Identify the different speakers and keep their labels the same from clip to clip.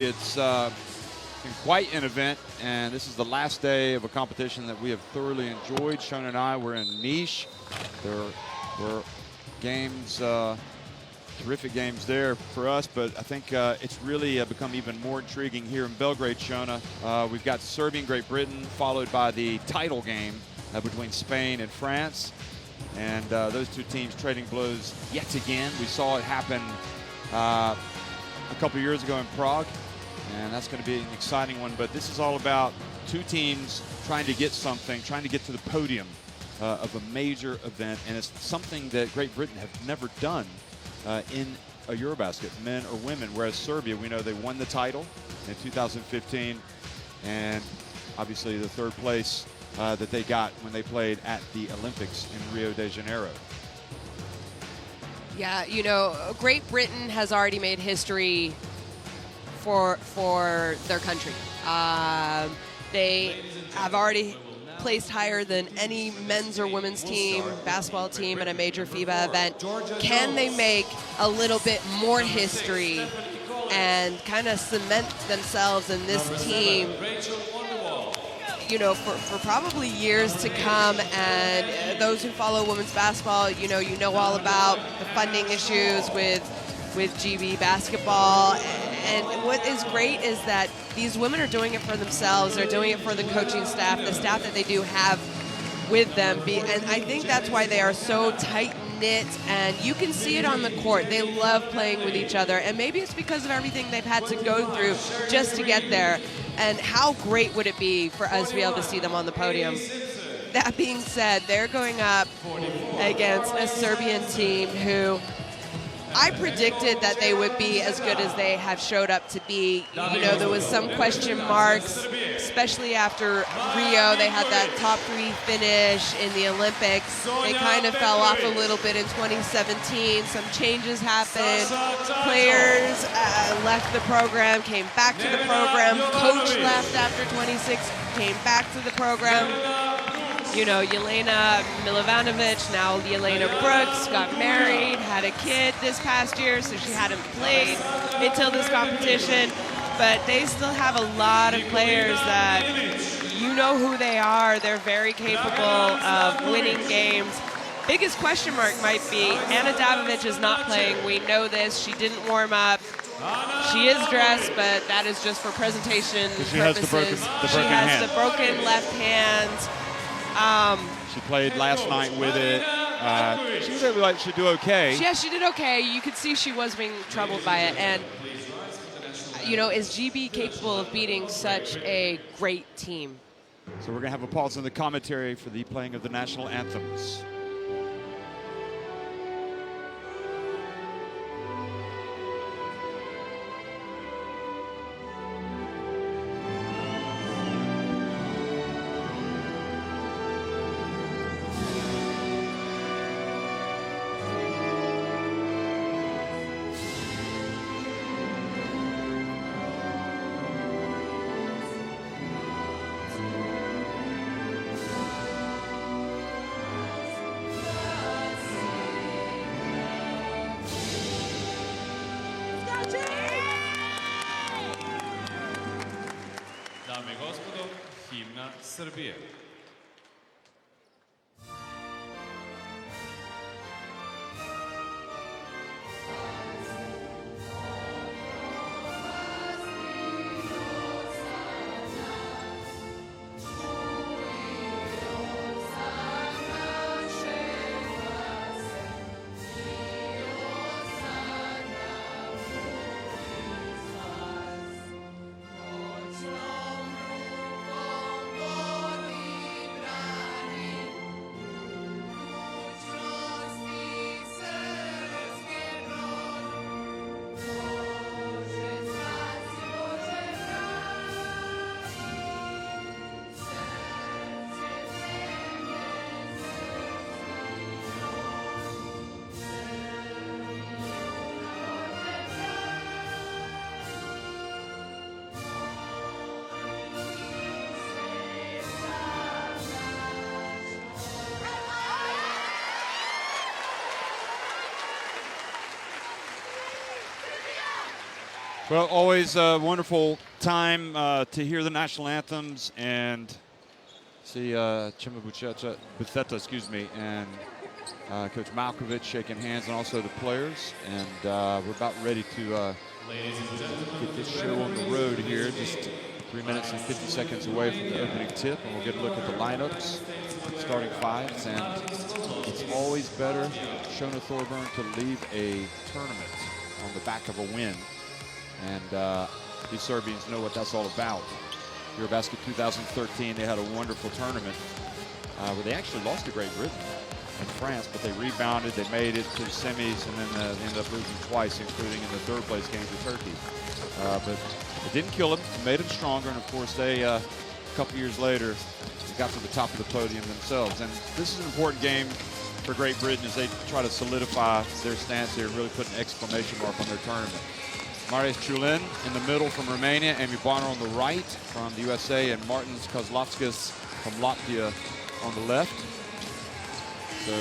Speaker 1: It's been quite an event, and this is the last day of a competition that we have thoroughly enjoyed. Shona and I were in Nice. There were games, terrific games there for us, but I think it's really become even more intriguing here in Belgrade, Shona. We've got Serbia and Great Britain, followed by the title game between Spain and France. And those two teams trading blows yet again. We saw it happen a couple years ago in Prague, and that's going to be an exciting one. But this is all about two teams trying to get something, trying to get to the podium of a major event, and it's something that Great Britain have never done in a EuroBasket, men or women, whereas Serbia, we know they won the title in 2015, and obviously the third place that they got when they played at the Olympics in Rio de Janeiro.
Speaker 2: Yeah, you know, Great Britain has already made history for their country. They have already placed higher than any men's or women's team, basketball team at a major FIBA event. Can they make a little bit more history and kind of cement themselves in this team, you know, for probably years to come? And those who follow women's basketball, you know all about the funding issues with GB basketball. And what is great is that these women are doing it for themselves. They're doing it for the coaching staff, the staff that they do have with them. And I think that's why they are so tight-knit, and you can see it on the court. They love playing with each other, and maybe it's because of everything they've had to go through just to get there. And how great would it be for us to be able to see them on the podium? That being said, they're going up against a Serbian team who I predicted that they would be as good as they have showed up to be. You know, there was some question marks, especially after Rio. They had that top 3 finish in the Olympics. They kind of fell off a little bit in 2017. Some changes happened. Players left the program, came back to the program. Coach left after 26, came back to the program. You know, Jelena Milovanovic, now Jelena Brooks, got married, had a kid this past year, so she hadn't played until this competition. But they still have a lot of players that you know who they are. They're very capable of winning games. Biggest question mark might be Ana Dabovic is not playing. We know this. She didn't warm up. She is dressed, but that is just for presentation purposes. She has the broken left hand.
Speaker 1: She played last night with it. She was able to do okay.
Speaker 2: Yeah, she did okay. You could see she was being troubled by it. And, you know, is GB capable of beating such a great team?
Speaker 1: So we're going to have a pause in the commentary for the playing of the national anthems.
Speaker 3: Dame i gospodo, himna Srbije.
Speaker 1: Well, always a wonderful time to hear the national anthems and see Chima Butheta, excuse me, and Coach Malkovich shaking hands, and also the players. And we're about ready to get this show on the road here. Just 3 minutes and 50 seconds away from the opening tip, and we'll get a look at the lineups, starting fives. And it's always better, Shona Thorburn, to leave a tournament on the back of a win. And these Serbians know what that's all about. EuroBasket 2013, they had a wonderful tournament where they actually lost to Great Britain and France, but they rebounded, they made it to the semis, and then they ended up losing twice, including in the third place game to Turkey. But it didn't kill them, it made them stronger, and of course they, a couple years later, got to the top of the podium themselves. And this is an important game for Great Britain as they try to solidify their stance here and really put an exclamation mark on their tournament. Marius Chulin in the middle from Romania, Amy Bonner on the right from the USA, and Martins Kozlovskis from Latvia on the left. So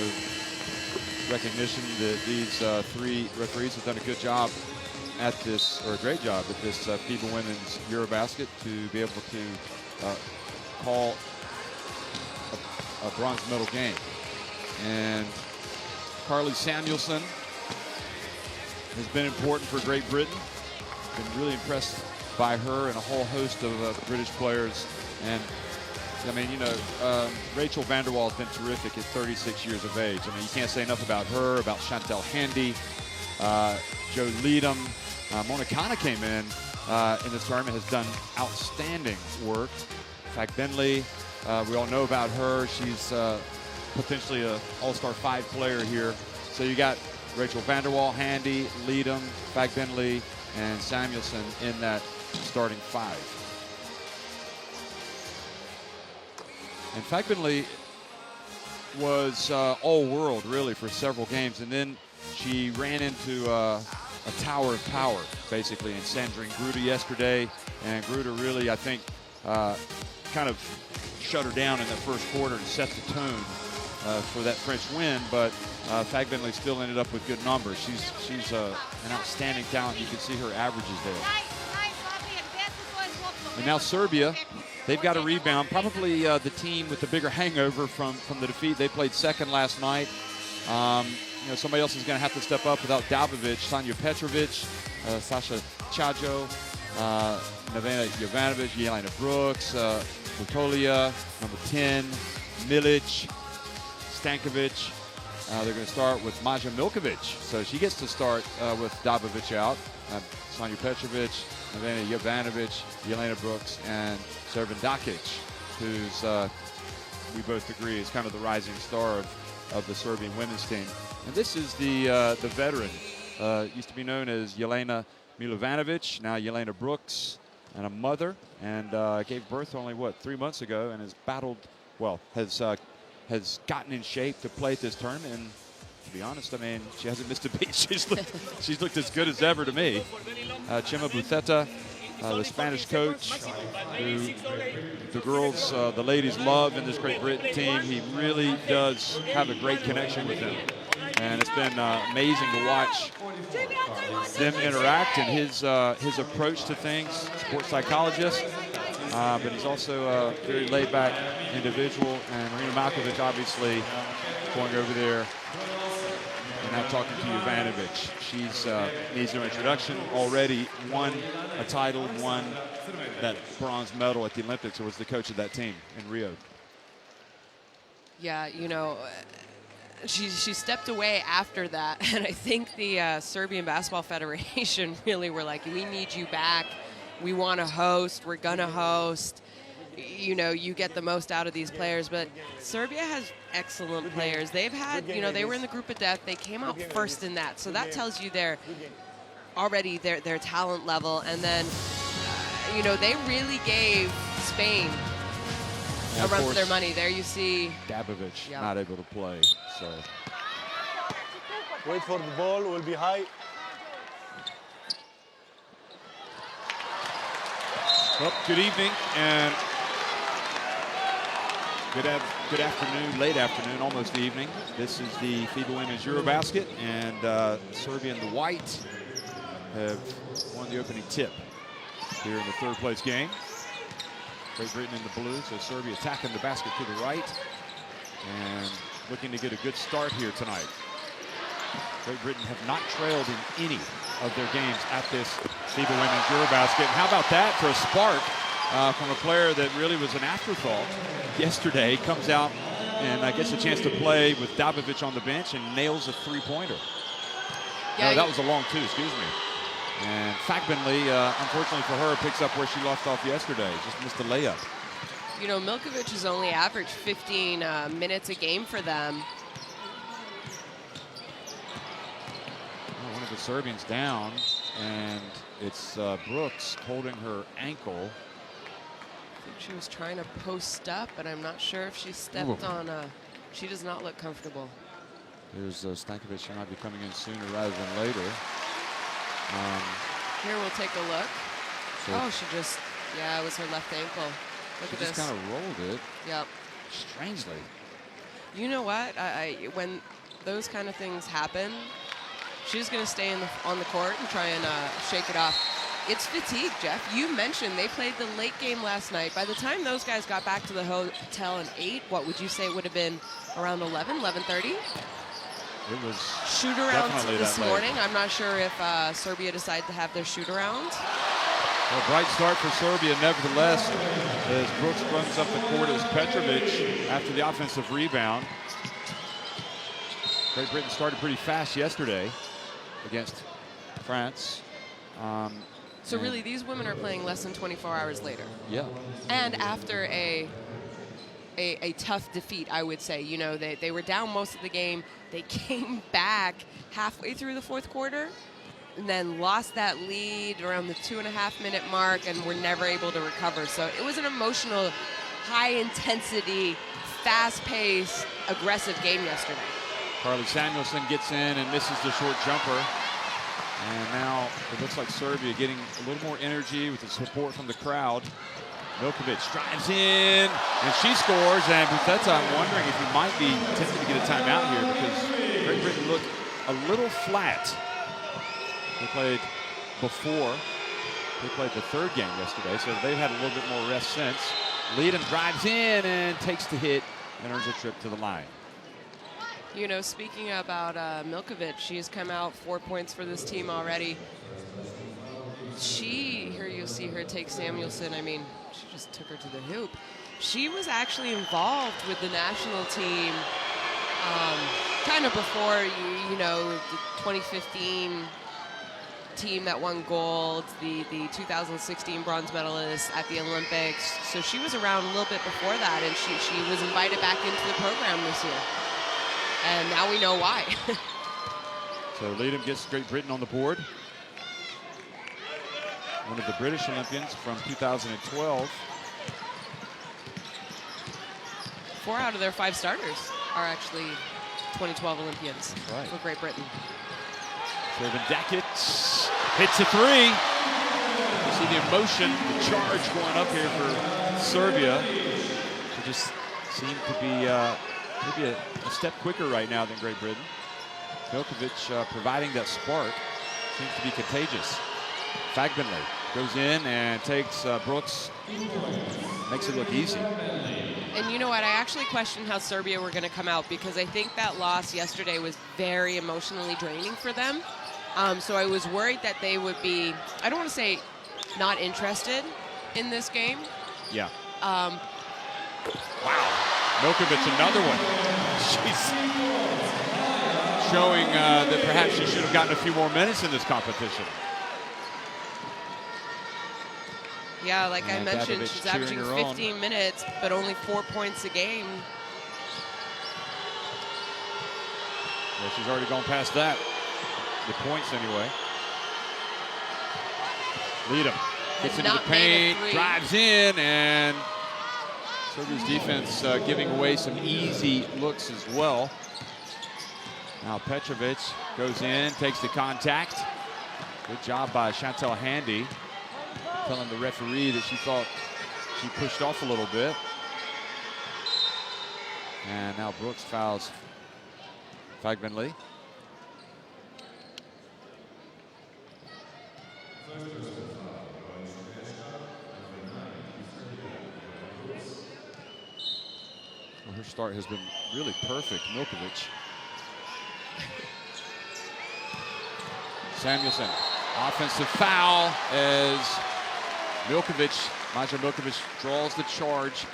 Speaker 1: recognition that these three referees have done a good job at this, or a great job at this FIBA Women's EuroBasket, to be able to call a bronze medal game. And Carly Samuelson has been important for Great Britain. Been really impressed by her and a whole host of British players. And I mean, you know, Rachel Vanderwall has been terrific at 36 years of age. I mean, you can't say enough about her, about Chantel Handy, Joe Leadham. Mona Kana came in this tournament, has done outstanding work. Fag Bentley, we all know about her. She's potentially an All-Star 5 player here. So you got Rachel Vanderwall, Handy, Leadham, Fag Bentley, and Samuelson in that starting five. And Fag Bentley was all-world, really, for several games. And then she ran into a tower of power, basically, in Sandrine Gruda yesterday. And Gruda really, I think, kind of shut her down in that first quarter and set the tone for that French win. But Fag Bentley still ended up with good numbers. She's an outstanding talent. You can see her averages there. And now Serbia, they've got a rebound. Probably the team with the bigger hangover from the defeat. They played second last night. You know, somebody else is going to have to step up without Dabovic. Sanja Petrovic, Sasha Chajo, Nevena Jovanovic, Jelena Brooks, Butolia, number 10, Milic, Stankovic. They're going to start with Maja Milkovic. So she gets to start with Dabovic out. Sanja Petrovic, Nevena Jovanovic, Jelena Brooks, and Servan Dakic, who's, we both agree, is kind of the rising star of the Serbian women's team. And this is the veteran. Used to be known as Jelena Milovanovic, now Jelena Brooks, and a mother, and gave birth only, 3 months ago, and has battled, well, has gotten in shape to play at this tournament. And to be honest, I mean, she hasn't missed a beat. She's looked as good as ever to me. Chima Butheta, the Spanish coach, who the girls, the ladies love in this Great Britain team. He really does have a great connection with them. And it's been amazing to watch them interact, and his approach to things. Sports psychologist, but he's also a very laid-back individual. And Marina Malkovic, obviously, going over there and now talking to Jovanovic. She's needs no introduction. Already won a title, won that bronze medal at the Olympics, or was the coach of that team in Rio.
Speaker 2: Yeah, you know, she stepped away after that, and I think the Serbian Basketball Federation really were like, we need you back. We want to host. We're going to host. You know, you get the most out of these players. But Serbia has excellent players. They've had, you know, they were in the group of death. They came out first in that. So that tells you their talent level. And then, you know, they really gave Spain a run for their money. There you see
Speaker 1: Dabovic not able to play. So
Speaker 4: wait for the ball, will be high.
Speaker 1: Well, good evening and good afternoon, late afternoon, almost evening. This is the FIBA Women's EuroBasket, and Serbia in the white have won the opening tip here in the third place game. Great Britain in the blue, so Serbia attacking the basket to the right and looking to get a good start here tonight. Great Britain have not trailed in any of their games at this FIBA Women's EuroBasket. And how about that for a spark from a player that really was an afterthought yesterday? Comes out and gets a chance to play with Dabovic on the bench and nails a three-pointer.
Speaker 2: Yeah,
Speaker 1: no, that was a long two, excuse me. And Fagbinley, unfortunately for her, picks up where she left off yesterday. Just missed a layup.
Speaker 2: You know, Milkovic has only averaged 15 minutes a game for them.
Speaker 1: Well, one of the Serbians down, and it's Brooks holding her ankle.
Speaker 2: I think she was trying to post up, but I'm not sure if she stepped on a... She does not look comfortable.
Speaker 1: There's Stankovic. She might be coming in sooner rather than later.
Speaker 2: Here, we'll take a look.
Speaker 1: So
Speaker 2: Oh, she just... Yeah, it was her left ankle. Look at this.
Speaker 1: She just kind of rolled it.
Speaker 2: Yep.
Speaker 1: Strangely.
Speaker 2: You know what? When those kind of things happen, she's going to stay on the court and try and shake it off. It's fatigue, Jeff. You mentioned they played the late game last night. By the time those guys got back to the hotel at 8, what would you say it would have been around 11, 11:30?
Speaker 1: It was
Speaker 2: shoot-around this morning. I'm not sure if Serbia decided to have their shoot-around.
Speaker 1: Well, bright start for Serbia, nevertheless, as Brooks runs up the court as Petrovic after the offensive rebound. Great Britain started pretty fast yesterday against France.
Speaker 2: So really, these women are playing less than 24 hours later.
Speaker 1: Yeah.
Speaker 2: And after a tough defeat, I would say. You know, they were down most of the game. They came back halfway through the fourth quarter and then lost that lead around the 2.5-minute mark and were never able to recover. So it was an emotional, high-intensity, fast-paced, aggressive game yesterday.
Speaker 1: Carly Samuelson gets in and misses the short jumper. And now it looks like Serbia getting a little more energy with the support from the crowd. Milkovic drives in, and she scores. And Buteta, I'm wondering if he might be tempted to get a timeout here because Great Britain looked a little flat. They played before. They played the third game yesterday, so they've had a little bit more rest since. Leadham drives in and takes the hit and earns a trip to the line.
Speaker 2: You know, speaking about Milkovic, she's come out 4 points for this team already. Here you'll see her take Samuelson. I mean, she just took her to the hoop. She was actually involved with the national team kind of before, you know, the 2015 team that won gold, the 2016 bronze medalist at the Olympics. So she was around a little bit before that, and she was invited back into the program this year. And now we know why.
Speaker 1: So Leadham gets Great Britain on the board. One of the British Olympians from 2012.
Speaker 2: 4 out of their 5 starters are actually 2012 Olympians for Great Britain.
Speaker 1: Kevin Dackett hits a three. You see the emotion, the charge going up here for Serbia. They just seem to be maybe a step quicker right now than Great Britain. Milkovic providing that spark seems to be contagious. Fagbinley goes in and takes Brooks, makes it look easy.
Speaker 2: And you know what? I actually questioned how Serbia were going to come out because I think that loss yesterday was very emotionally draining for them. So I was worried that they would be, I don't want to say not interested in this game.
Speaker 1: Yeah. Wow. Milkovic, another one. She's showing that perhaps she should have gotten a few more minutes in this competition.
Speaker 2: Yeah, like I mentioned,
Speaker 1: Dabovic
Speaker 2: she's averaging 15 minutes, but only 4 points a game.
Speaker 1: Well, she's already gone past that. The points, anyway. Leadham gets into the paint, drives in, and Serbia's defense giving away some easy looks as well. Now Petrovic goes in, takes the contact. Good job by Chantal Handy, telling the referee that she thought she pushed off a little bit. And now Brooks fouls Fagbinley. her start has been really perfect. Milkovic. Samuelson, offensive foul as Maja Milkovic draws the charge.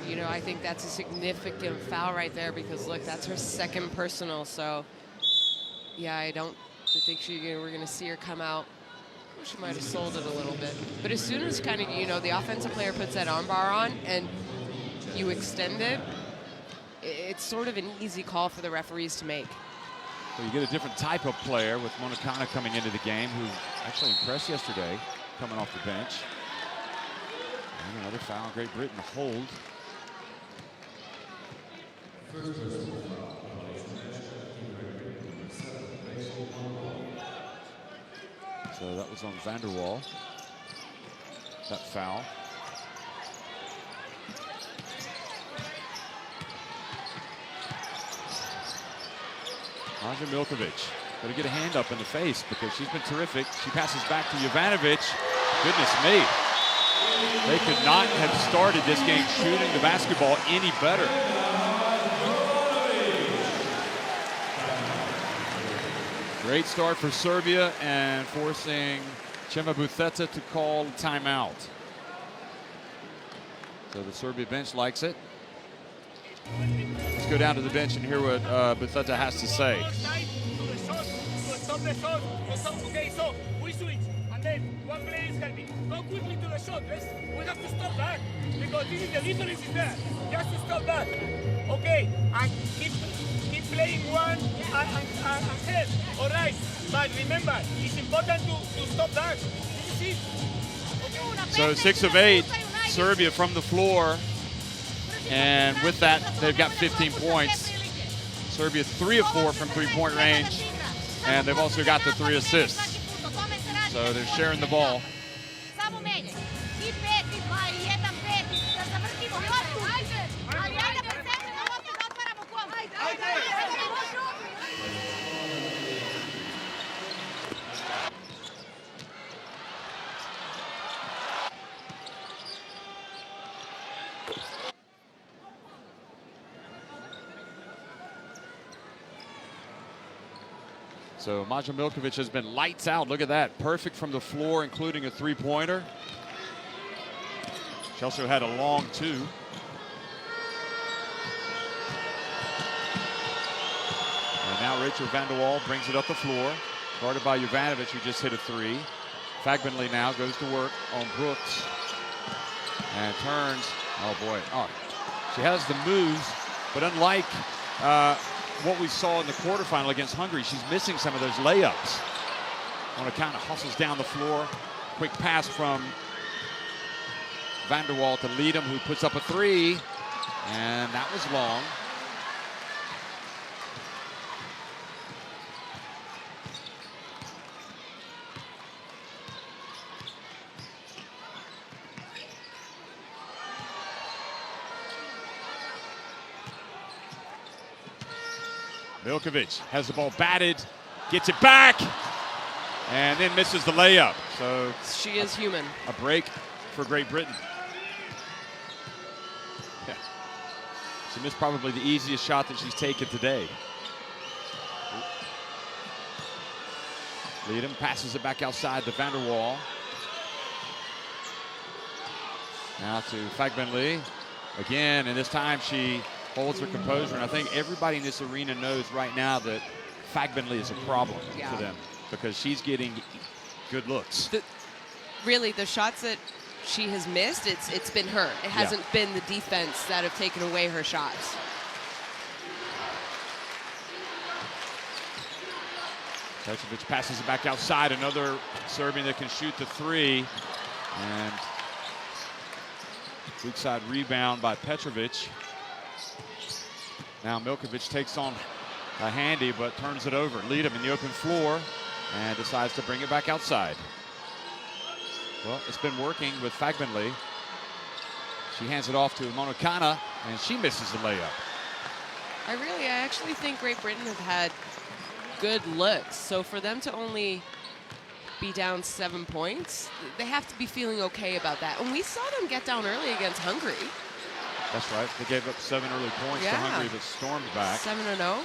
Speaker 2: You know, I think that's a significant foul right there because, look, that's her second personal. So, yeah, I think we're going to see her come out. She might have sold it a little bit. But as soon as kind of, you know, the offensive player puts that armbar on and you extend it, it's sort of an easy call for the referees to make.
Speaker 1: Well, you get a different type of player with Monacana coming into the game, who actually impressed yesterday, coming off the bench. And another foul. Great Britain hold. So that was on Vanderwall, that foul. Maja Milkovic, got to get a hand up in the face because she's been terrific. She passes back to Jovanovic. Goodness me. They could not have started this game shooting the basketball any better. Great start for Serbia and forcing Chema Butheta to call timeout. So the Serbia bench likes it. Let's go down to the bench and hear what Butheta has to say.
Speaker 4: Okay, so we switch, and then one player is helping. Go quickly to the shot. We have to stop that because this is the difference is there. Just to stop that. Okay, and keep playing one and help. All right, but remember, it's important to stop that. This is it. Okay.
Speaker 1: So 6 of 8, Serbia from the floor. And with that, they've got 15 points. Serbia 3 of 4 from three-point range. And they've also got the 3 assists. So they're sharing the ball. So Maja Milkovic has been lights out. Look at that. Perfect from the floor, including a three-pointer. She also had a long 2. And now Rachel Vanderwall brings it up the floor. Guarded by Jovanovic, who just hit a 3. Fagbinley now goes to work on Brooks. And turns. Oh, boy. Oh, she has the moves, but unlike what we saw in the quarterfinal against Hungary, she's missing some of those layups. Monacana hustles down the floor. Quick pass from Vanderwall to Leadham, who puts up a 3. And that was long. Milkovic has the ball batted, gets it back, and then misses the layup. So
Speaker 2: she is human.
Speaker 1: A break for Great Britain. Yeah. She missed probably the easiest shot that she's taken today. Leadham passes it back outside to Vanderwall. Now to Fagbinley again, and this time she holds her composure, and I think everybody in this arena knows right now that Fagbinley is a problem for them because she's getting good looks.
Speaker 2: Really, the shots that she has missed, it's been her. It hasn't been the defense that have taken away her shots.
Speaker 1: Petrovic passes it back outside. Another Serbian that can shoot the 3, and weak side rebound by Petrovic. Now Milkovic takes on a handy, but turns it over. Leadham in the open floor and decides to bring it back outside. Well, it's been working with Fagbinley. She hands it off to Monacana, and she misses the layup.
Speaker 2: I actually think Great Britain have had good looks. So for them to only be down 7 points, they have to be feeling okay about that. And we saw them get down early against Hungary.
Speaker 1: That's right. They gave up 7 early points to Hungary, but stormed back.
Speaker 2: 7-0.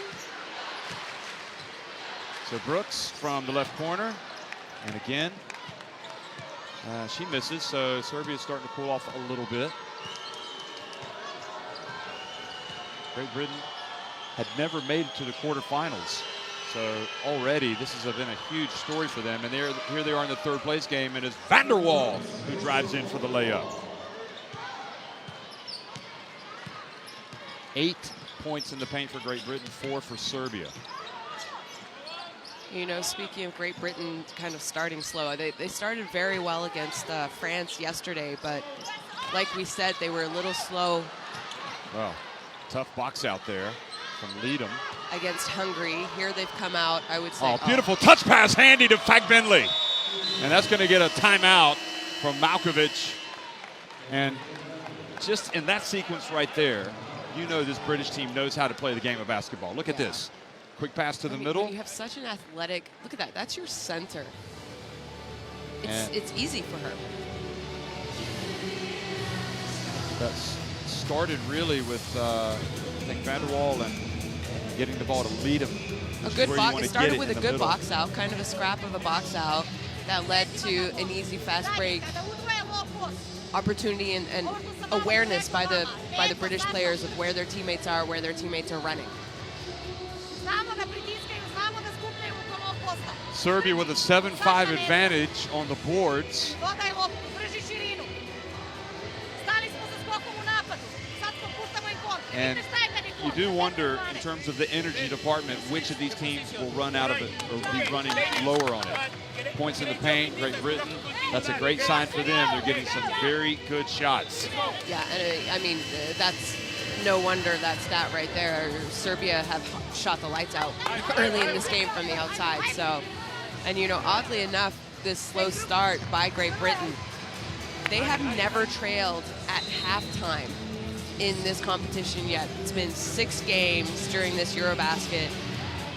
Speaker 1: So Brooks from the left corner. And again, she misses. So Serbia's starting to cool off a little bit. Great Britain had never made it to the quarterfinals. So already this has been a huge story for them. And here they are in the third place game, and it's Van der Waal who drives in for the layup. 8 points in the paint for Great Britain, 4 for Serbia.
Speaker 2: You know, speaking of Great Britain kind of starting slow, they started very well against France yesterday, but like we said, they were a little slow.
Speaker 1: Well, tough box out there from Leadham.
Speaker 2: Against Hungary. Here they've come out, I would say.
Speaker 1: Oh, beautiful touch pass handy to Fagbenli. And that's going to get a timeout from Malkovich. And just in that sequence right there, you know this British team knows how to play the game of basketball. Look at this. Quick pass to the middle.
Speaker 2: You have such an athletic, look at that, that's your center. It's easy for her.
Speaker 1: That's started really with, I think, Van der Waal and getting the ball to Leadham.
Speaker 2: A good box. It started with a good box out, kind of a scrap of a box out that led to an easy fast break opportunity and awareness by the British players of where their teammates are, where their teammates are running.
Speaker 1: Serbia with a 7-5 advantage on the boards. And you do wonder, in terms of the energy department, which of these teams will run out of it or be running lower on it. Points in the paint, Great Britain. That's a great sign for them. They're getting some very good shots.
Speaker 2: Yeah, I mean, that's no wonder that stat right there. Serbia have shot the lights out early in this game from the outside. So, and you know, oddly enough, this slow start by Great Britain, they have never trailed at halftime in this competition yet. It's been 6 games during this EuroBasket.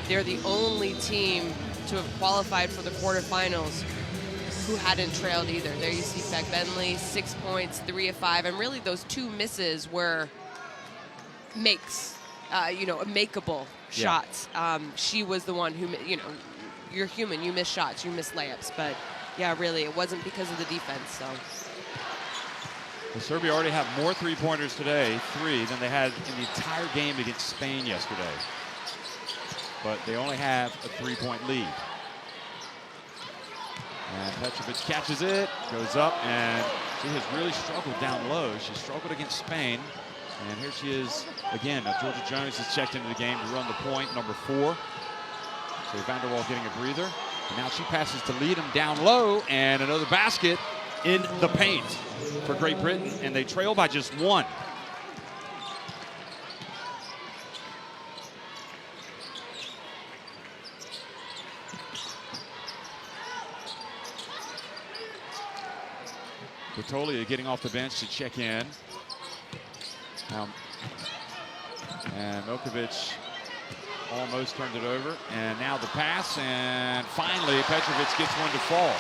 Speaker 2: They're the only team to have qualified for the quarterfinals who hadn't trailed either. There you see Fagbenli, 6 points, 3 of 5, and really those 2 misses were makes, makeable shots. She was the one who, you're human, you miss shots, you miss layups, but yeah, really, it wasn't because of the defense, so.
Speaker 1: Well, Serbia already have more 3-pointers today, 3, than they had in the entire game against Spain yesterday. But they only have a 3-point lead. And Petrovic catches it, goes up, and she has really struggled down low. She struggled against Spain. And here she is again. Georgia Jones has checked into the game to run the point, number 4. So Van der Waal getting a breather. And now she passes to Leadham down low, and another basket in the paint for Great Britain, and they trail by just 1. Vitolia getting off the bench to check in. And Milkovic almost turned it over, and now the pass, and finally Petrovic gets one to fall.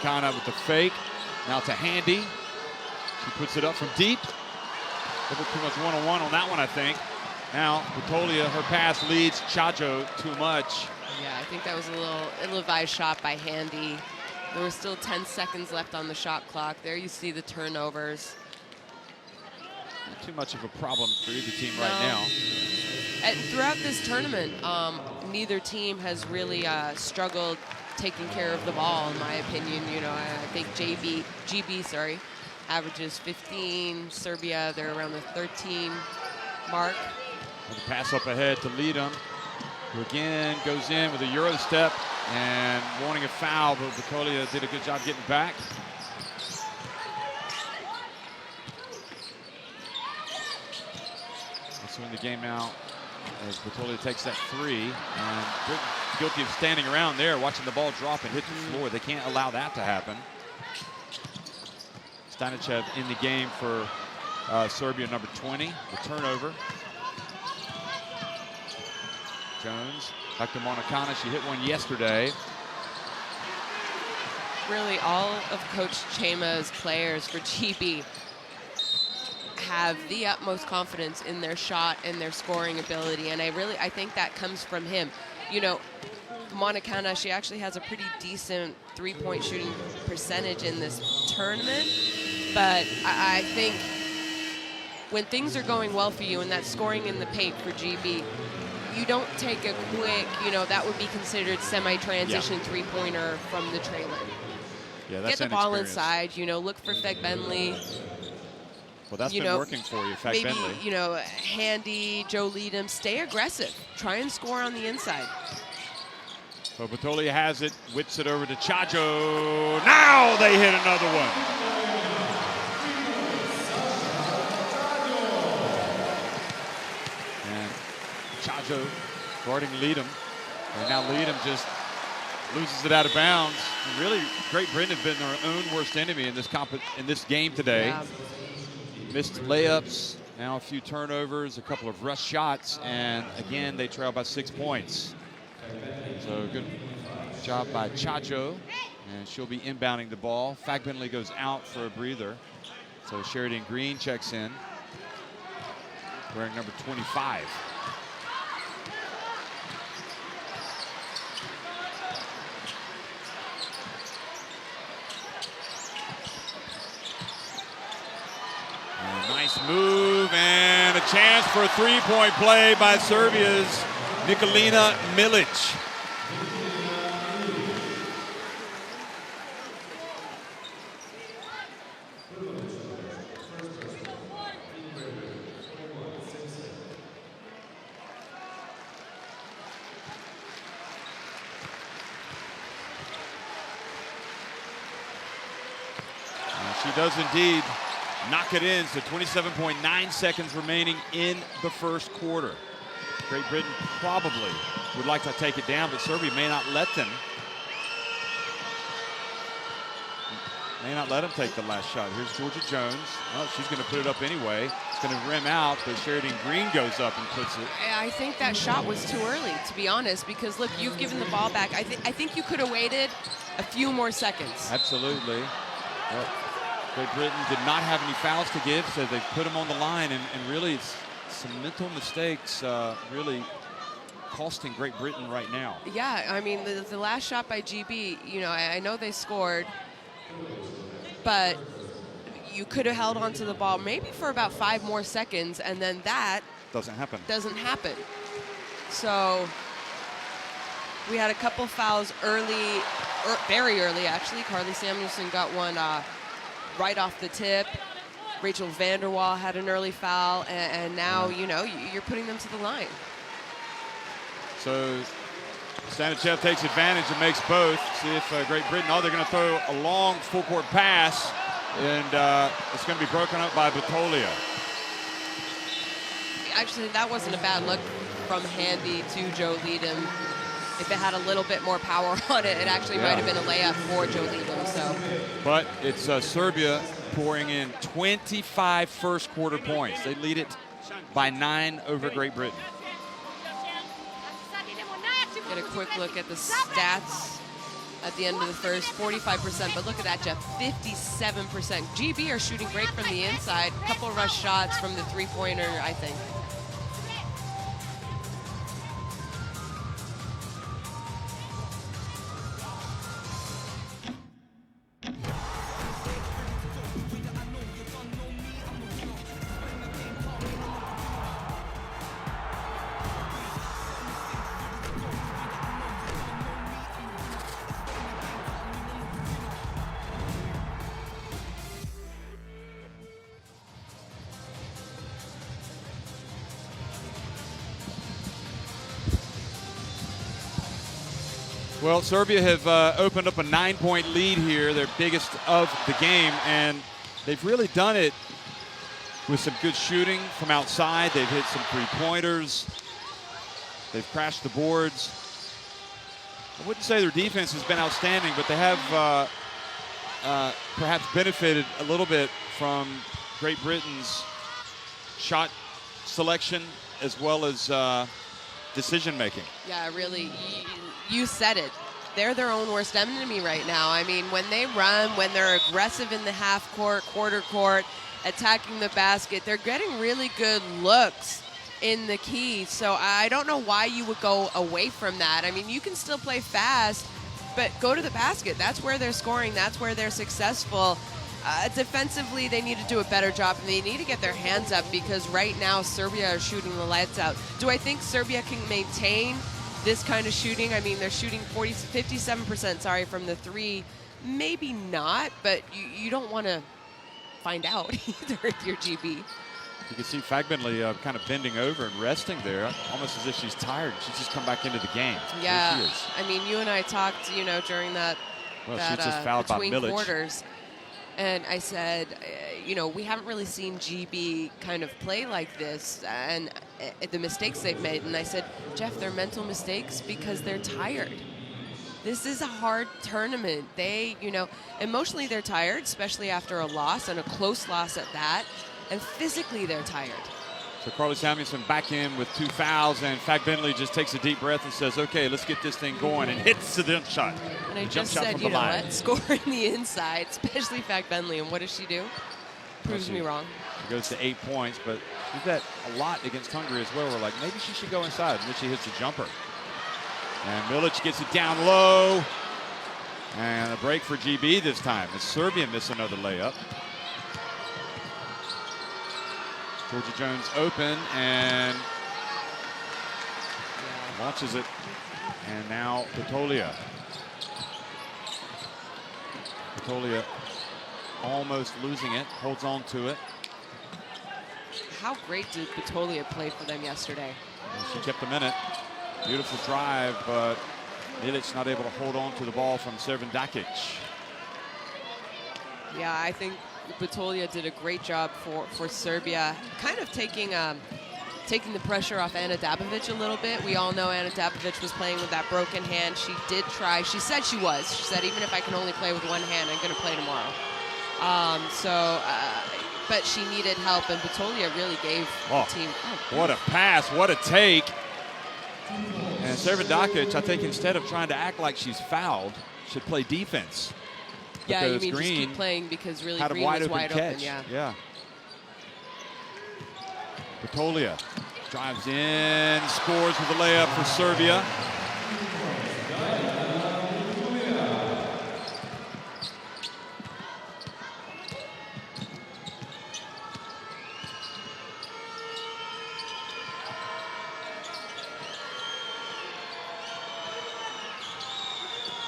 Speaker 1: Kana with the fake. Now to Handy. She puts it up from deep. A little too much one-on-one on that one, I think. Now, Vitolia, her pass leads Chacho too much.
Speaker 2: Yeah, I think that was a ill-advised shot by Handy. There was still 10 seconds left on the shot clock. There you see the turnovers.
Speaker 1: Not too much of a problem for either team right now.
Speaker 2: And throughout this tournament, neither team has really struggled taking care of the ball, in my opinion. I think GB averages 15. Serbia, they're around the 13 mark.
Speaker 1: And the pass up ahead to Leadham, who again goes in with a Euro step and wanting a foul, but Batolia did a good job getting back. Let's win the game now as Batolia takes that three, and Britain guilty of standing around there, watching the ball drop and hit the floor. They can't allow that to happen. Stanichev in the game for Serbia, number 20, the turnover. Jones, back to Monacana. She hit one yesterday.
Speaker 2: Really, all of Coach Chema's players for GB have the utmost confidence in their shot and their scoring ability, and I think that comes from him. You know, Monacana, she actually has a pretty decent three-point shooting percentage in this tournament, but I think when things are going well for you and that's scoring in the paint for GB, you don't take a quick, that would be considered semi-transition three-pointer from the trailer.
Speaker 1: Yeah, that's
Speaker 2: Get the ball inside, look for Feg Bentley.
Speaker 1: Well, that's been working for you, Feg Bentley.
Speaker 2: Maybe, Handy, Joe Leadham, stay aggressive. Try and score on the inside.
Speaker 1: So Batolia has it, whips it over to Chajo. Now they hit another one. Chajo guarding Leadham, and now Leadham just loses it out of bounds. And really, Great Britain have been their own worst enemy in this game today.
Speaker 2: Yeah.
Speaker 1: Missed layups, now a few turnovers, a couple of rush shots, and again they trail by 6 points. So good job by Chajo, and she'll be inbounding the ball. Fag Bentley goes out for a breather, so Sheridan Green checks in, wearing number 25. Nice move, and a chance for a three-point play by Serbia's Nikolina Milic. She does indeed knock it in, so 27.9 seconds remaining in the first quarter. Great Britain probably would like to take it down, but Serbia may not let them. May not let them take the last shot. Here's Georgia Jones. Well, she's going to put it up anyway. It's going to rim out, but Sheridan Green goes up and puts it.
Speaker 2: I think that shot was too early, to be honest, because look, you've given the ball back. I think you could have waited a few more seconds.
Speaker 1: Absolutely. Well, Great Britain did not have any fouls to give, so they put them on the line, and really it's some mental mistakes really costing Great Britain right now.
Speaker 2: Yeah, I mean, the last shot by GB, I know they scored, but you could have held onto the ball maybe for about 5 more seconds, and then that
Speaker 1: doesn't happen.
Speaker 2: So we had a couple fouls early, very early actually. Carly Samuelson got one right off the tip. Rachel Vanderwall had an early foul, and now, you're putting them to the line.
Speaker 1: So Stanichev takes advantage and makes both. See if Great Britain, they're going to throw a long full-court pass, and it's going to be broken up by Batolia.
Speaker 2: Actually, that wasn't a bad look from Handy to Joe Leadham. If it had a little bit more power on it, it actually might have been a layup for Joe Leadham. So. But
Speaker 1: it's Serbia pouring in 25 first-quarter points. They lead it by 9 over Great Britain.
Speaker 2: Get a quick look at the stats at the end of the first. 45%, but look at that, Jeff, 57%. GB are shooting great from the inside. A couple of rush shots from the three-pointer, I think.
Speaker 1: Well, Serbia have opened up a 9-point lead here, their biggest of the game, and they've really done it with some good shooting from outside. They've hit some three-pointers. They've crashed the boards. I wouldn't say their defense has been outstanding, but they have perhaps benefited a little bit from Great Britain's shot selection as well as decision making.
Speaker 2: Yeah, really, you said it. They're their own worst enemy right now. I mean, when they run, when they're aggressive in the half court, quarter court, attacking the basket, they're getting really good looks in the key. So I don't know why you would go away from that. I mean, you can still play fast, but go to the basket. That's where they're scoring. That's where they're successful. Defensively, they need to do a better job, and they need to get their hands up because right now Serbia are shooting the lights out. Do I think Serbia can maintain this kind of shooting? I mean, they're shooting 57% from the three. Maybe not, but you don't want to find out either if you're GB.
Speaker 1: You can see Fagbinley kind of bending over and resting there, almost as if she's tired. She's just come back into the game.
Speaker 2: Yeah,
Speaker 1: there she is.
Speaker 2: I mean, you and I talked, during that,
Speaker 1: well, she's just fouled by
Speaker 2: between
Speaker 1: Milic.
Speaker 2: quarters. And I said, we haven't really seen GB kind of play like this and the mistakes they've made. And I said, Jeff, they're mental mistakes because they're tired. This is a hard tournament. They, emotionally they're tired, especially after a loss and a close loss at that. And physically they're tired.
Speaker 1: So Carly Samuelson back in with 2 fouls, and Fagbinley just takes a deep breath and says, okay, let's get this thing going, and hits the jump shot.
Speaker 2: And I just said, what? Score in the inside, especially Fagbinley. And what does she do? Proves me wrong.
Speaker 1: She goes to 8 points, but she did that a lot against Hungary as well. We're like, maybe she should go inside, and then she hits the jumper. And Milic gets it down low. And a break for GB this time as Serbia miss another layup. Georgia Jones open and launches it. And now Patolia. Patolia almost losing it, holds on to it.
Speaker 2: How great did Patolia play for them yesterday?
Speaker 1: And she kept them in it. Beautiful drive, but Milic not able to hold on to the ball from Dakic.
Speaker 2: Yeah, I think Patolia did a great job for Serbia, kind of taking the pressure off Ana Dabovic a little bit. We all know Ana Dabovic was playing with that broken hand. She did try. She said she was. She said, even if I can only play with one hand, I'm going to play tomorrow. But she needed help, and Patolia really gave the team.
Speaker 1: What a pass, what a take. And Dakic, I think instead of trying to act like she's fouled, should play defense.
Speaker 2: Yeah, you mean
Speaker 1: Green
Speaker 2: just keep playing because really
Speaker 1: had
Speaker 2: Green
Speaker 1: a wide
Speaker 2: was
Speaker 1: open
Speaker 2: wide
Speaker 1: catch.
Speaker 2: open.
Speaker 1: Yeah. Patolia drives in, scores with a layup for Serbia.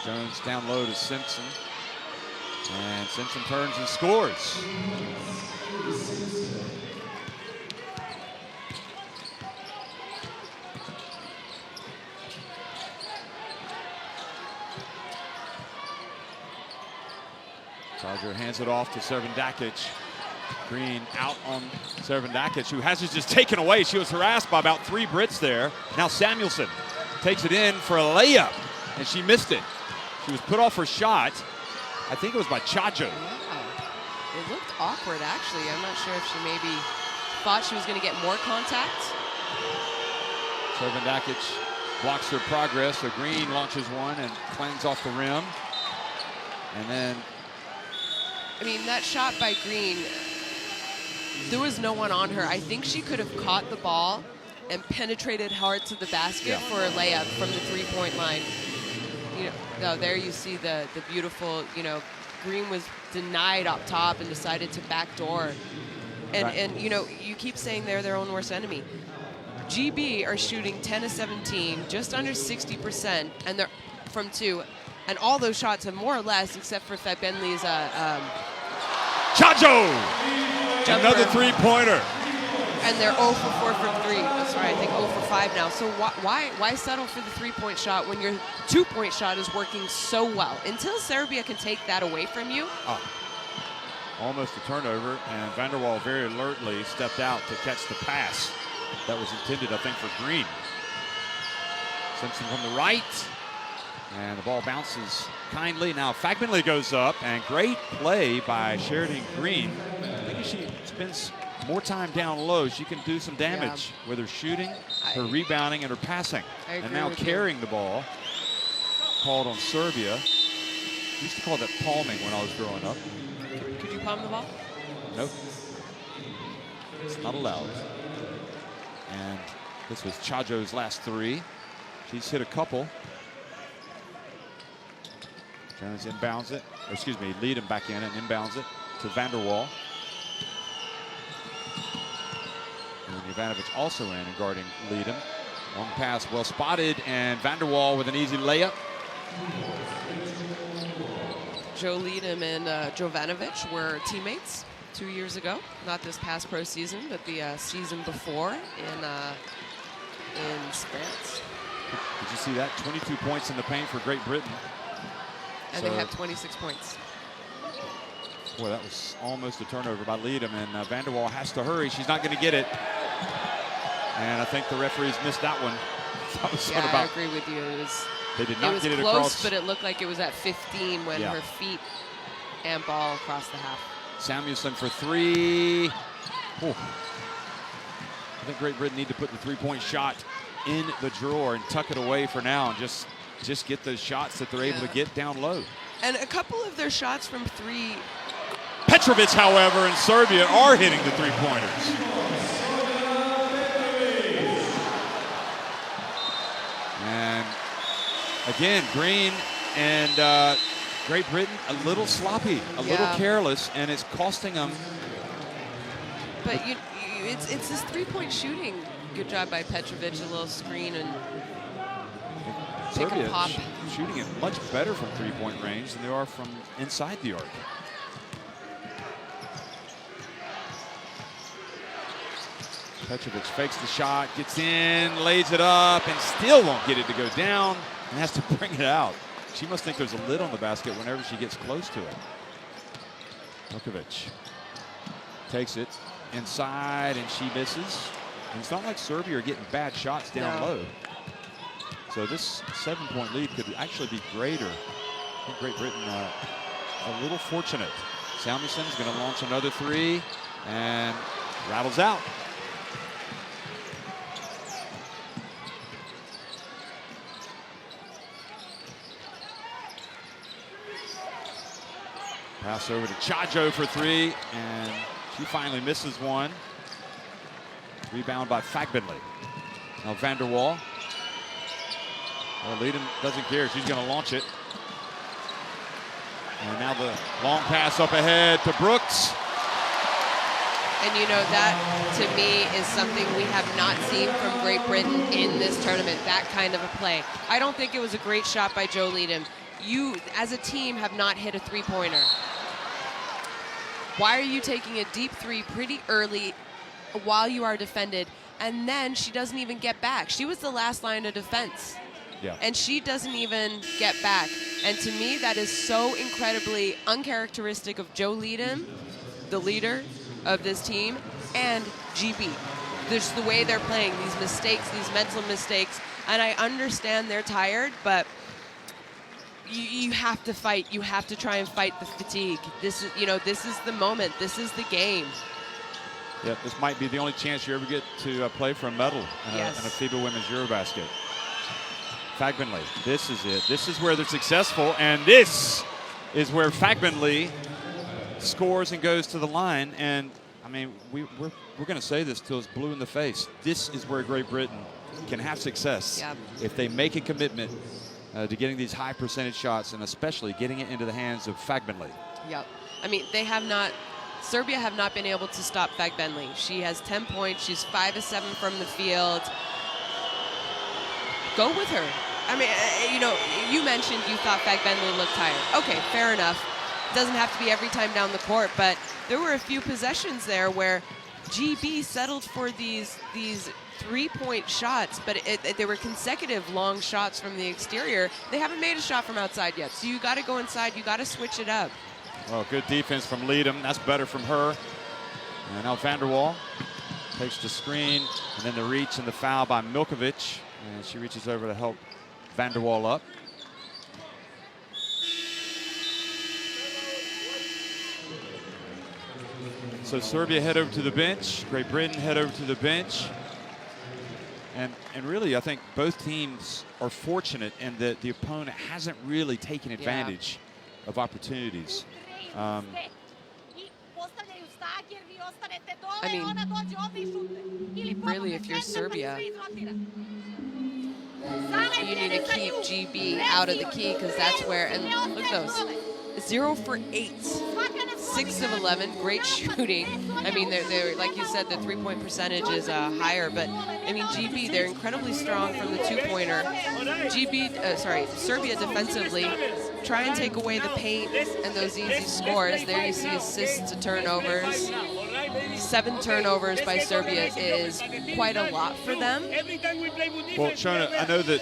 Speaker 1: Jones down low to Simpson. And Simpson turns and scores. Charger hands it off to Dakic. Green out on Dakic, who has it just taken away. She was harassed by about 3 Brits there. Now Samuelson takes it in for a layup, and she missed it. She was put off her shot. I think it was by Chajo.
Speaker 2: Yeah. It looked awkward, actually. I'm not sure if she maybe thought she was going to get more contact.
Speaker 1: Dakic blocks her progress, so Green launches one and clangs off the rim. And then...
Speaker 2: I mean, that shot by Green, there was no one on her. I think she could have caught the ball and penetrated hard to the basket for a layup from the three-point line. There you see the beautiful, Green was denied up top and decided to backdoor. And you keep saying they're their own worst enemy. GB are shooting 10 of 17, just under 60%, and they're from 2. And all those shots have more or less, except for Fagbinley's
Speaker 1: Chajo!
Speaker 2: Jumper.
Speaker 1: Another three-pointer.
Speaker 2: And they're 0 for 4 from 3. Sorry, I think 0 for 5 now. So why settle for the 3-point shot when your 2-point shot is working so well? Until Serbia can take that away from you.
Speaker 1: Almost a turnover, and van der Waal very alertly stepped out to catch the pass that was intended, I think, for Green. Simpson from the right, and the ball bounces kindly. Now Fagbinley goes up, and great play by Sheridan Green. Maybe she spends more time down low. She can do some damage with her shooting, her rebounding, and her passing. And now carrying the ball. Called on Serbia. We used to call that palming when I was growing up.
Speaker 2: Could you palm the ball?
Speaker 1: Nope. It's not allowed. And this was Chajo's last 3. She's hit a couple. Jones inbounds it. Or excuse me, lead him back in and inbounds it to van der Waal. And Ivanovic also in and guarding Leadham. Long pass, well spotted, and van der Waal with an easy layup.
Speaker 2: Joe Leadham and Jovanovic were teammates 2 years ago. Not this past pro season, but the season before in France.
Speaker 1: Did you see that? 22 points in the paint for Great Britain.
Speaker 2: And they have 26 points.
Speaker 1: Boy, that was almost a turnover by Leadham, and van der Waal has to hurry. She's not going to get it. And I think the referees missed that one.
Speaker 2: Yeah, I agree with you.
Speaker 1: They did not get it
Speaker 2: close,
Speaker 1: across.
Speaker 2: But it looked like it was at 15 when her feet and ball across the half.
Speaker 1: Samuelson for 3. Oh. I think Great Britain need to put the 3-point shot in the drawer and tuck it away for now and just get those shots that they're able to get down low.
Speaker 2: And a couple of their shots from 3.
Speaker 1: Petrovic, however, and Serbia are hitting the 3-pointers. And again, Green and Great Britain a little sloppy, a little careless, and it's costing them.
Speaker 2: But it's this 3-point shooting. Good job by Petrovic, a little screen and
Speaker 1: Serbia
Speaker 2: pop.
Speaker 1: Shooting it much better from 3-point range than they are from inside the arc. Petrovic fakes the shot, gets in, lays it up, and still won't get it to go down, and has to bring it out. She must think there's a lid on the basket whenever she gets close to it. Vukovic takes it inside, and she misses. And it's not like Serbia are getting bad shots down low. So this 7-point lead could actually be greater. I think Great Britain a little fortunate. Samuelson's going to launch another 3 and rattles out. Pass over to Chajo for 3, and she finally misses one. Rebound by Fagbinley. Now van der Waal. Well, Leadham doesn't care. She's going to launch it. And now the long pass up ahead to Brooks.
Speaker 2: And you know, that to me is something we have not seen from Great Britain in this tournament, that kind of a play. I don't think it was a great shot by Joe Leadham. You, as a team, have not hit a 3-pointer. Why are you taking a deep 3 pretty early while you are defended? And then she doesn't even get back. She was the last line of defense.
Speaker 1: Yeah.
Speaker 2: And she doesn't even get back. And to me, that is so incredibly uncharacteristic of Joe Leadham, the leader of this team, and GB. There's the way they're playing, these mistakes, these mental mistakes. And I understand they're tired, but you have to fight. You have to try and fight the fatigue. This is, you know, this is the moment. This is the game.
Speaker 1: Yeah, this might be the only chance you ever get to play for a medal in a FIBA Women's EuroBasket. Fagbinley, this is it. This is where they're successful, and this is where Fagbinley scores and goes to the line. And I mean, we're going to say this till it's blue in the face. This is where Great Britain can have success if they make a commitment to getting these high percentage shots, and especially getting it into the hands of Fagbinley.
Speaker 2: Yep. I mean, they have not. Serbia have not been able to stop Fagbinley. She has 10 points. She's 5 of 7 from the field. Go with her. I mean, you know, you mentioned you thought Fagbinley looked tired. Okay, fair enough. Doesn't have to be every time down the court, but there were a few possessions there where GB settled for these three-point shots, but they were consecutive long shots from the exterior. They haven't made a shot from outside yet, so you got to go inside. You got to switch it up.
Speaker 1: Well, good defense from Leadham. That's better from her. And now Vanderwall takes the screen, and then the reach and the foul by Milkovic. And she reaches over to help Vanderwall up. So Serbia head over to the bench. Great Britain head over to the bench. And really, I think both teams are fortunate in that the opponent hasn't really taken advantage of opportunities.
Speaker 2: I mean, really, if you're Serbia, you need to keep GB out of the key, because that's where, and look at those, 0 for 8, 6 of 11, great shooting. I mean, they're like you said, the three-point percentage is higher, but I mean, GB, they're incredibly strong from the two-pointer. Serbia defensively, try and take away the paint and those easy scores. There you see assists to turnovers. 7 turnovers by Serbia is quite a lot for them.
Speaker 1: Well, Shona, I know that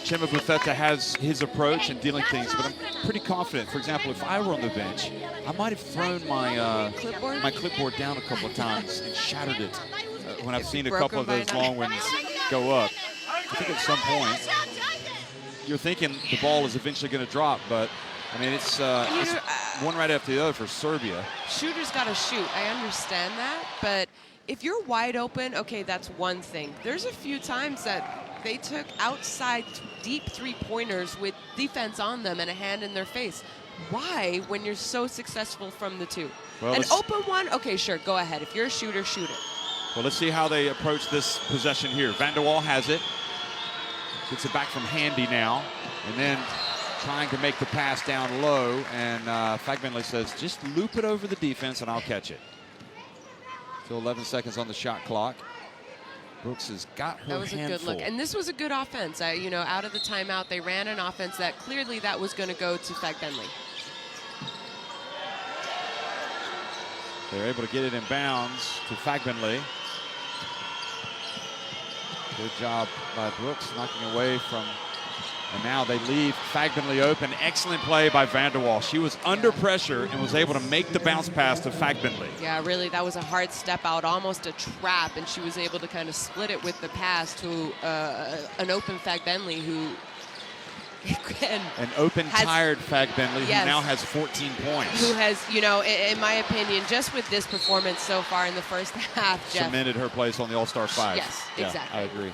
Speaker 1: Chema Bufeta has his approach in dealing things, but I'm pretty confident. For example, if I were on the bench, I might have thrown my clipboard down a couple of times and shattered it when I've seen a couple of those long ones go up. I think at some point you're thinking the ball is eventually going to drop, but I mean, it's one right after the other for Serbia.
Speaker 2: Shooters got to shoot. I understand that, but if you're wide open, okay, that's one thing. There's a few times that they took outside deep three-pointers with defense on them and a hand in their face. Why, when you're so successful from the two?
Speaker 1: Well,
Speaker 2: an open one, okay, sure, go ahead. If you're a shooter, shoot it.
Speaker 1: Well, let's see how they approach this possession here. Vanderwall has it. Gets it back from Handy now. And then trying to make the pass down low. And Fagbenley says, just loop it over the defense and I'll catch it. Still 11 seconds on the shot clock. Brooks has got her
Speaker 2: That was a good look. And this was a good offense. Out of the timeout, they ran an offense that clearly that was going to go to Fagbenley.
Speaker 1: They're able to get it in bounds to Fagbenley. Good job by Brooks knocking away from, and now they leave Fagbenley open. Excellent play by Vanderwall. She was under pressure and was able to make the bounce pass to Fagbenley.
Speaker 2: Yeah, really, that was a hard step out, almost a trap, and she was able to kind of split it with the pass to an open Fagbenley who, again,
Speaker 1: an open, tired Fagbenley who now has 14 points.
Speaker 2: Who has, in my opinion, just with this performance so far in the first half, Jeff,
Speaker 1: cemented her place on the All-Star 5.
Speaker 2: Yes,
Speaker 1: yeah,
Speaker 2: exactly.
Speaker 1: I agree.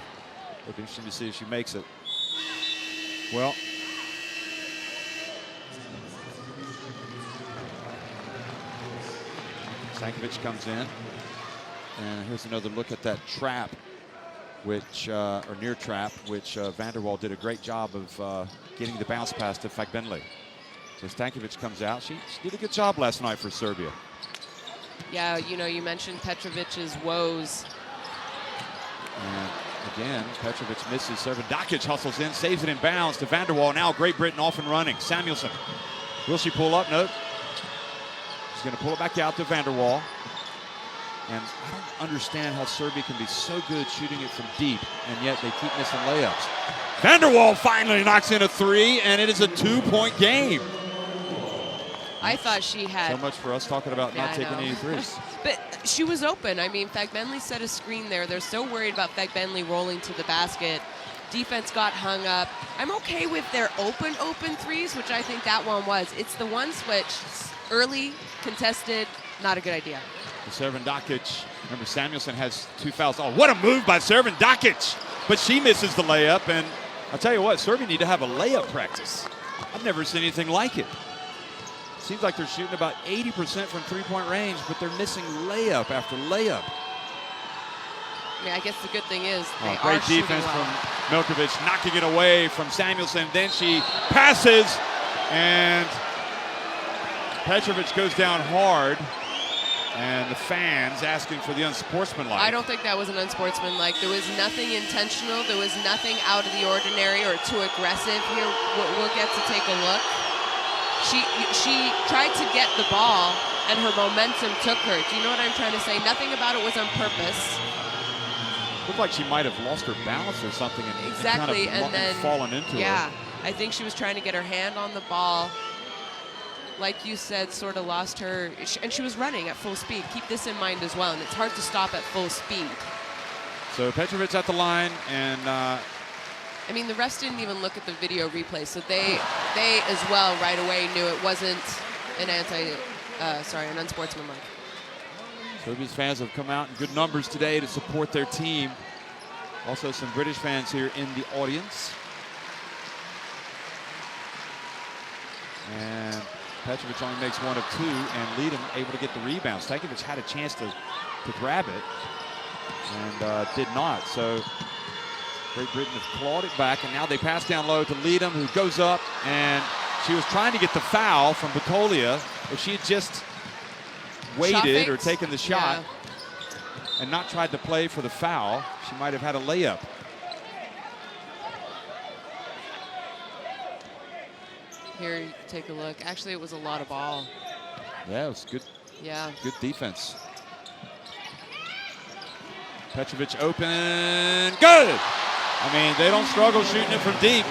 Speaker 1: It'll be interesting to see if she makes it. Well, Stankovic comes in, and here's another look at that trap, which or near trap, which Vanderwall did a great job of getting the bounce pass to Fagbenley. So Stankovic comes out. She did a good job last night for Serbia.
Speaker 2: Yeah, you mentioned Petrovic's woes.
Speaker 1: And again, Petrovic misses. Servandakic hustles in, saves it in bounds to Vanderwall. Now Great Britain off and running. Samuelson. Will she pull up? Nope. She's going to pull it back out to Vanderwall. And I don't understand how Serbia can be so good shooting it from deep, and yet they keep missing layups. Vanderwall finally knocks in a 3, and it is a 2-point game.
Speaker 2: I thought she had...
Speaker 1: So much for us talking about not taking any threes.
Speaker 2: But she was open. I mean, Fagbenley set a screen there. They're so worried about Fagbenley rolling to the basket. Defense got hung up. I'm okay with their open threes, which I think that one was. It's the one switch, early, contested, not a good idea.
Speaker 1: Servandakic, remember Samuelson has 2 fouls. Oh, what a move by Servandakic! But she misses the layup, and I'll tell you what, Serbia need to have a layup practice. I've never seen anything like it. Seems like they're shooting about 80% from three-point range, but they're missing layup after layup.
Speaker 2: I mean, I guess the good thing is they are
Speaker 1: great defense
Speaker 2: well.
Speaker 1: from Milkovic, knocking it away from Samuelson. Then she passes, and Petrovic goes down hard. And the fans asking for the unsportsmanlike.
Speaker 2: I don't think that was an unsportsmanlike. There was nothing intentional. There was nothing out of the ordinary or too aggressive. Here, we'll get to take a look. She tried to get the ball and her momentum took her. Do you know what I'm trying to say? Nothing about it was on purpose.
Speaker 1: Looked like she might have lost her balance or something and
Speaker 2: Exactly,
Speaker 1: kind of
Speaker 2: then
Speaker 1: fallen into her.
Speaker 2: Yeah, I think she was trying to get her hand on the ball. Like you said, sort of lost her, and she was running at full speed. Keep this in mind as well, and it's hard to stop at full speed.
Speaker 1: So Petrovic at the line, and
Speaker 2: I mean, the refs didn't even look at the video replay, so they as well right away knew it wasn't an an unsportsmanlike.
Speaker 1: Serbia's fans have come out in good numbers today to support their team. Also some British fans here in the audience. And Petrovic only makes 1 of 2, and Leadham able to get the rebound. Stankovic had a chance to grab it and did not. So Great Britain has clawed it back, and now they pass down low to Leadham, who goes up, and she was trying to get the foul from Batolia. If she had just waited or taken the shot and not tried to play for the foul, she might have had a layup.
Speaker 2: Here, take a look. Actually, it was a lot of ball.
Speaker 1: Yeah, it was good.
Speaker 2: Yeah.
Speaker 1: Good defense. Petrovic open. Good! I mean, they don't struggle shooting it from deep.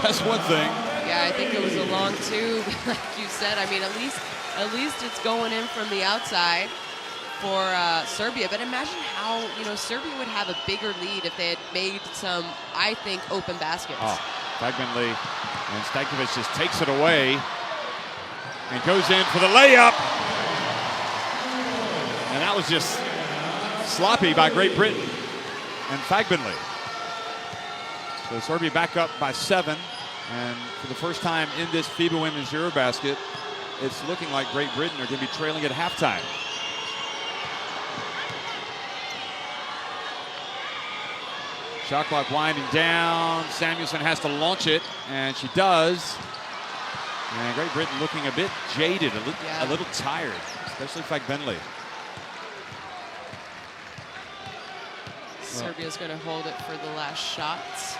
Speaker 1: That's one thing.
Speaker 2: Yeah, I think it was a long two, like you said. I mean, at least it's going in from the outside for Serbia. But imagine how, Serbia would have a bigger lead if they had made some, I think, open baskets.
Speaker 1: Oh, Fagbenli, and Stankovic just takes it away and goes in for the layup. And that was just sloppy by Great Britain and Fagbenli. So Serbia back up by 7. And for the first time in this FIBA Women's EuroBasket, it's looking like Great Britain are going to be trailing at halftime. Shot clock winding down. Samuelson has to launch it, and she does. And Great Britain looking a bit jaded, a little tired, especially Fagbenli.
Speaker 2: Serbia's going to hold it for the last shots.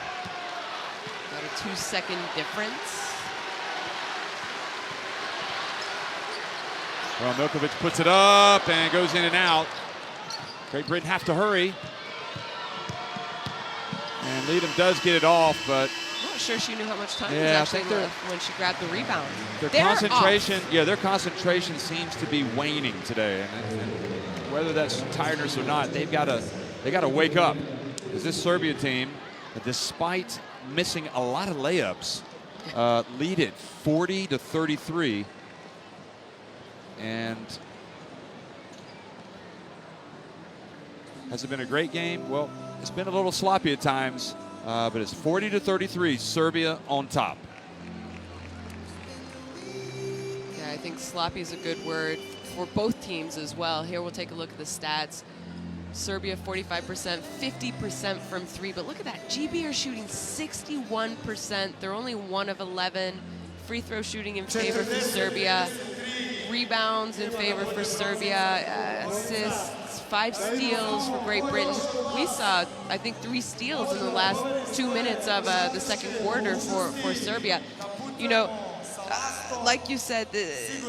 Speaker 2: About a 2-second difference.
Speaker 1: Well, Milkovic puts it up and goes in and out. Great Britain have to hurry. And Leadham does get it off, but
Speaker 2: I'm not sure she knew how much time was actually left when she grabbed the rebound.
Speaker 1: Their concentration seems to be waning today, and whether that's tiredness or not, they got to wake up. Because this Serbia team, despite missing a lot of layups, lead it 40-33, and has it been a great game? Well, it's been a little sloppy at times, but it's 40-33, Serbia on top.
Speaker 2: Yeah, I think sloppy is a good word for both teams as well. Here we'll take a look at the stats. Serbia 45%, 50% from 3, but look at that. GB are shooting 61%. They're only 1 of 11. Free throw shooting in favor for Serbia. Rebounds in favor for Serbia. Assists, 5 steals for Great Britain. We saw, I think, 3 steals in the last 2 minutes of the second quarter for Serbia. Like you said,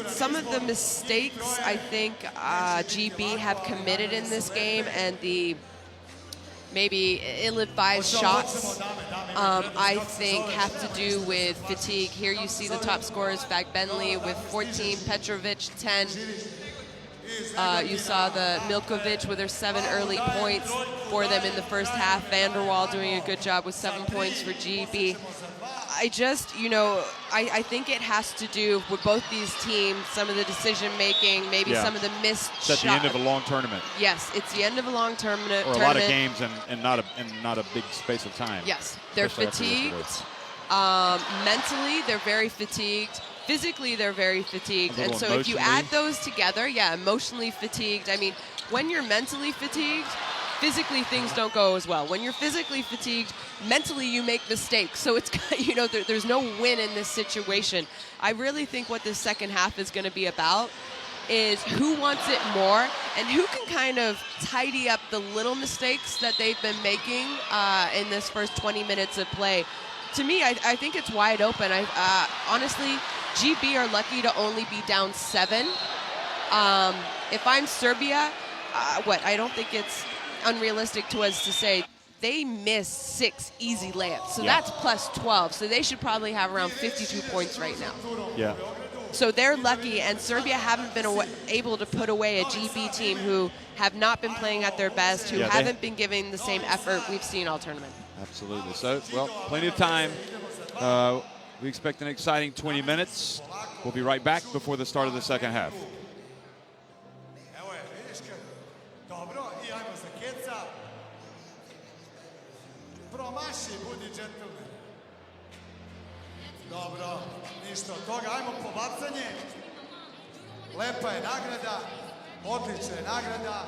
Speaker 2: some of the mistakes I think GB have committed in this game, and the maybe ill-advised shots, I think have to do with fatigue. Here you see the top scorers, Fagbenli with 14, Petrovic 10. You saw the Milkovic with her 7 early points for them in the first half. Van der Waal doing a good job with 7 points for GB. I just, I think it has to do with both these teams, some of the decision-making, maybe some of the missed shots.
Speaker 1: It's at the end of a long tournament.
Speaker 2: Yes, it's the end of a long tournament.
Speaker 1: Or a lot of games and not a big space of time.
Speaker 2: Yes, they're fatigued. Mentally, they're very fatigued. Physically, they're very fatigued. And so if you add those together, emotionally fatigued. I mean, when you're mentally fatigued, physically things don't go as well. When you're physically fatigued, mentally you make mistakes. So it's, there's no win in this situation. I really think what this second half is going to be about is who wants it more and who can kind of tidy up the little mistakes that they've been making in this first 20 minutes of play. To me, I think it's wide open. Honestly, GB are lucky to only be down 7 If I'm Serbia, I don't think it's unrealistic to us to say they missed 6 easy layups. So that's plus 12. So they should probably have around 52 points right now.
Speaker 1: Yeah.
Speaker 2: So they're lucky, and Serbia haven't been able to put away a GB team who have not been playing at their best, who haven't been giving the same effort we've seen all tournament.
Speaker 1: Absolutely. So, well, plenty of time. We expect an exciting 20 minutes. We'll be right back before the start of the second half.
Speaker 5: Promaši, budi džentlmen. Dobro, ništa od toga. Ajmo po bacanje. Lepa je nagrada, odlična je nagrada.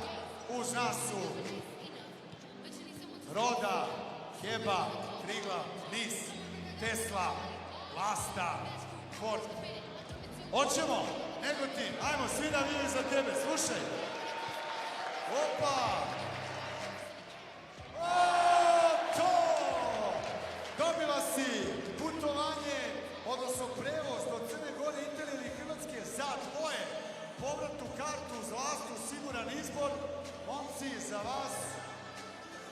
Speaker 5: Uz nas su Roda, Heba, Triglav, Nis, Tesla, Lasta, Ford. Hoćemo, Negotin, ajmo, svi navijaju za tebe, slušaj. Opa! Dobila si putovanje, odnosno prevoz do Crne Gore, Italije ili Hrvatske za tvoje. Povratnu kartu uz Lastu, siguran izbor. Momci, za vas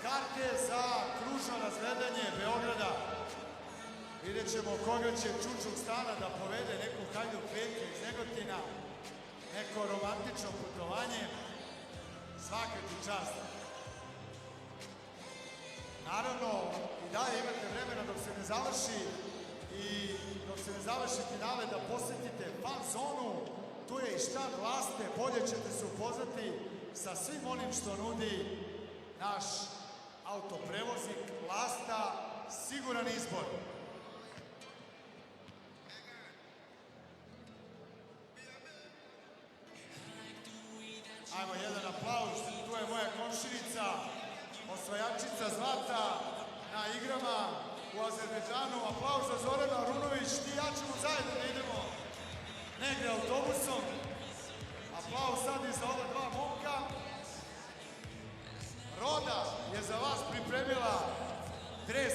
Speaker 5: karte za kružno razgledanje Beograda. Vidjet ćemo koga će čučuk stana da povede, neku hajdu petke iz Negotina, neko romantično putovanje. Svaka ti čast. Naravno, i dalje imate vremena dok se ne završi i dok se ne završi finale da posetite fan zonu. Tu je i štand Laste, bolje ćete se upoznati sa svim onim što nudi naš autoprevoznik Lasta, siguran izbor. Ajmo jedan aplauz, tu je moja komšinica, osvajačica zlata na igrama u Azerbejdžanu. Aplauz za Zorana Arunović, ti i ja ćemo zajedno da idemo negde autobusom. Aplauz sad i za ova dva momka. Roda je za vas pripremila dres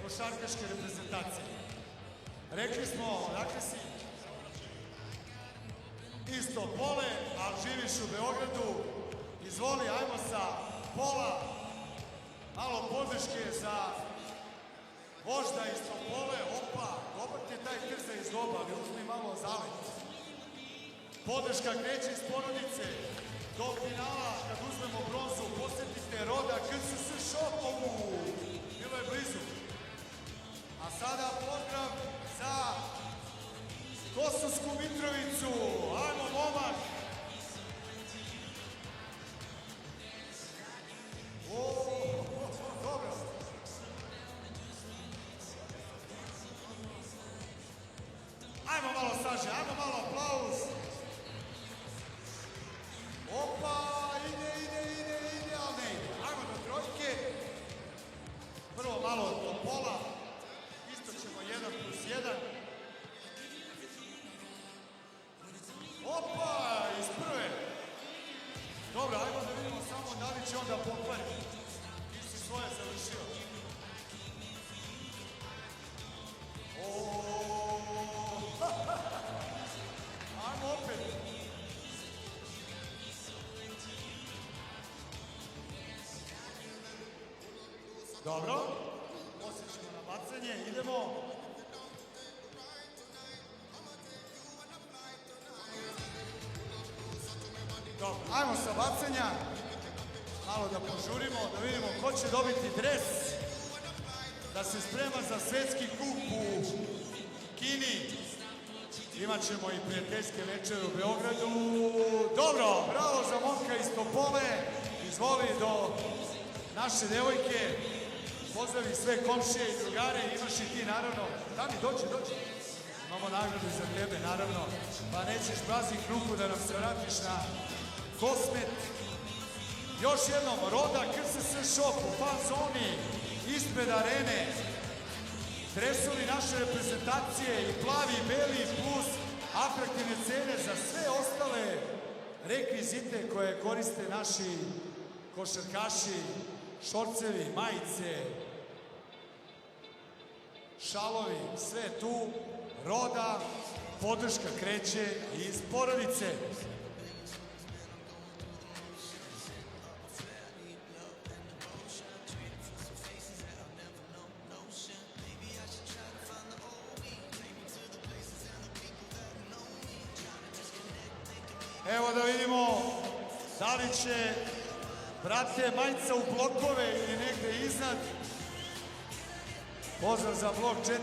Speaker 5: košarkaške reprezentacije. Rekli smo, dakle si isto pole, ali živiš u Beogradu. Izvoli, ajmo sa pola. Malo podrške za vožda iz Topole. Opa, dobar ti je taj krza iz doba, ali uzmi malo zalet. Podrška kreće iz porodice. Do finala, kad uzmemo bronzu, posetite Roda KSS Shopu. Bilo je blizu. A sada pozdrav za Kosovsku Mitrovicu. Ajmo, momak. Dobro. Ajmo malo Saže, ajmo malo aplauz. Opa, ide, ali ne ide. Ajmo do trojke. Prvo malo do pola. Isto ćemo 1+1. Opa, iz prve. Dobro, ajmo da vidimo samo da li će onda pokvariti. Ti si svoje završio. Ajmo opet. Dobro, osjećamo na bacanje, idemo. Dobro, ajmo sa bacanja, malo da požurimo, da vidimo ko će dobiti dres, da se sprema za svetski kup u Kini. Imaćemo i prijateljske večere u Beogradu. Dobro, bravo za momka iz Topole, izvoli do naše devojke, pozdravi sve komšije i drugare, imaš i ti naravno. Dani, dođi. Imamo nagradu za tebe, naravno, pa nećeš praznih ruku da nam se vratiš na Kosmet. Još jednom, Roda KSS Shop u fan zoni, ispred arene. Dresovi naše reprezentacije i plavi i beli plus atraktivne cene za sve ostale rekvizite koje koriste naši košarkaši, šorcevi, majice, šalovi, sve tu. Roda, podrška kreće iz porodice. Evo da vidimo da li će, brate, majica u blokove ili negde iznad. Pozdrav za blok 45,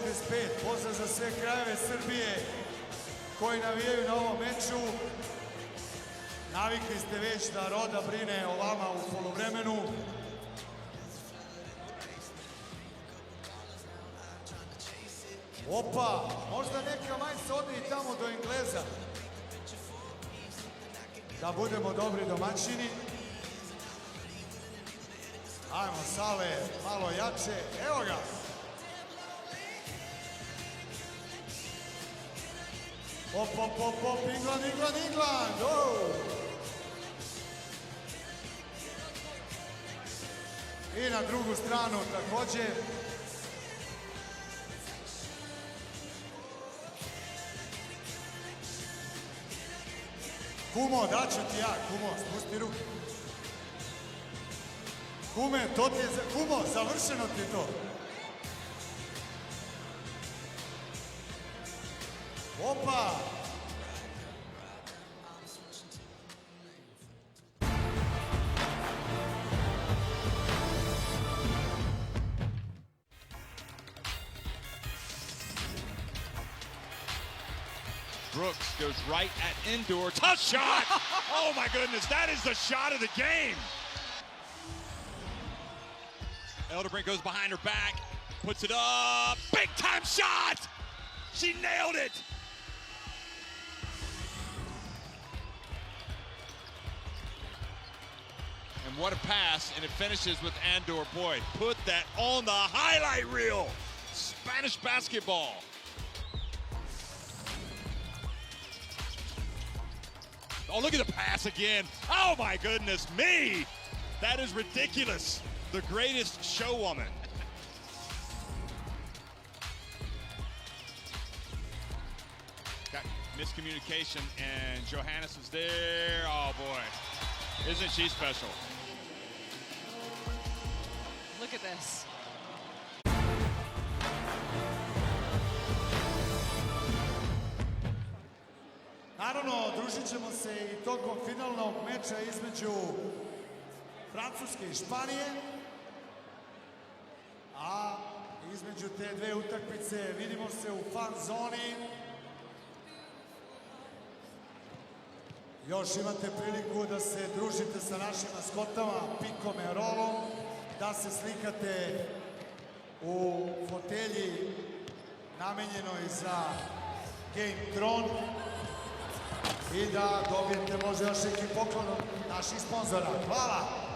Speaker 5: pozdrav za sve krajeve Srbije koji navijaju na ovom meču. Navikli ste već da Roda brine o vama u poluvremenu. Opa, možda neka majica ode i tamo do Engleza. Da budemo dobri domaćini. Ajmo, Sale, malo jače. Evo ga. Op, England. Oh. I na drugu stranu takođe. Kumo, daću ti ja, Kumo, spusti ruke. Kume, to ti je, Kumo, završeno ti je to. Opa!
Speaker 6: Brooks goes right at Indoor. Tough shot! Oh my goodness, that is the shot of the game. Elderbrink goes behind her back, puts it up. Big time shot! She nailed it! And what a pass, and it finishes with Andor. Boy, put that on the highlight reel. Spanish basketball. Oh, look at the pass again. Oh, my goodness me. That is ridiculous. The greatest showwoman. Got miscommunication, and Johannes is there. Oh, boy. Isn't she special?
Speaker 2: Look at this.
Speaker 5: Naravno, družit ćemo se i tokom finalnog meča između Francuske i Španije, a između te dve utakmice vidimo se u fan zoni. Još imate priliku da se družite sa našim maskotama Pikom i Rolom, da se slikate u fotelji namenjenoj za Game Tron i da dobijete možda još neki poklon od naših sponzora. Hvala!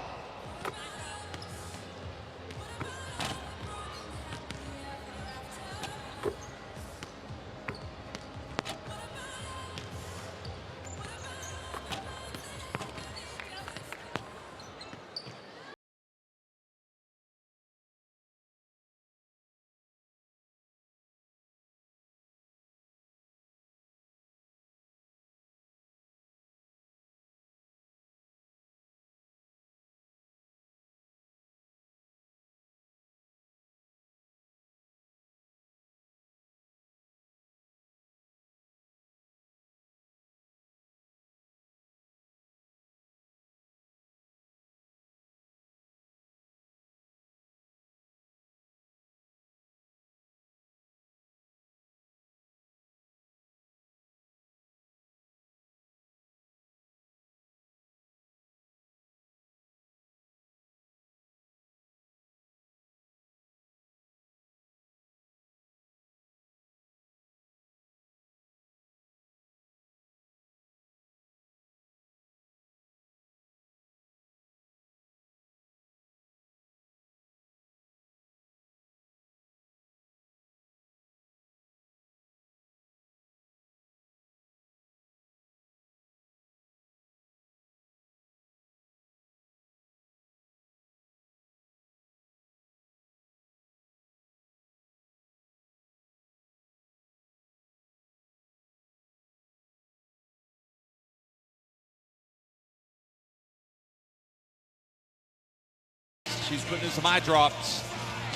Speaker 1: She's putting in some eye drops,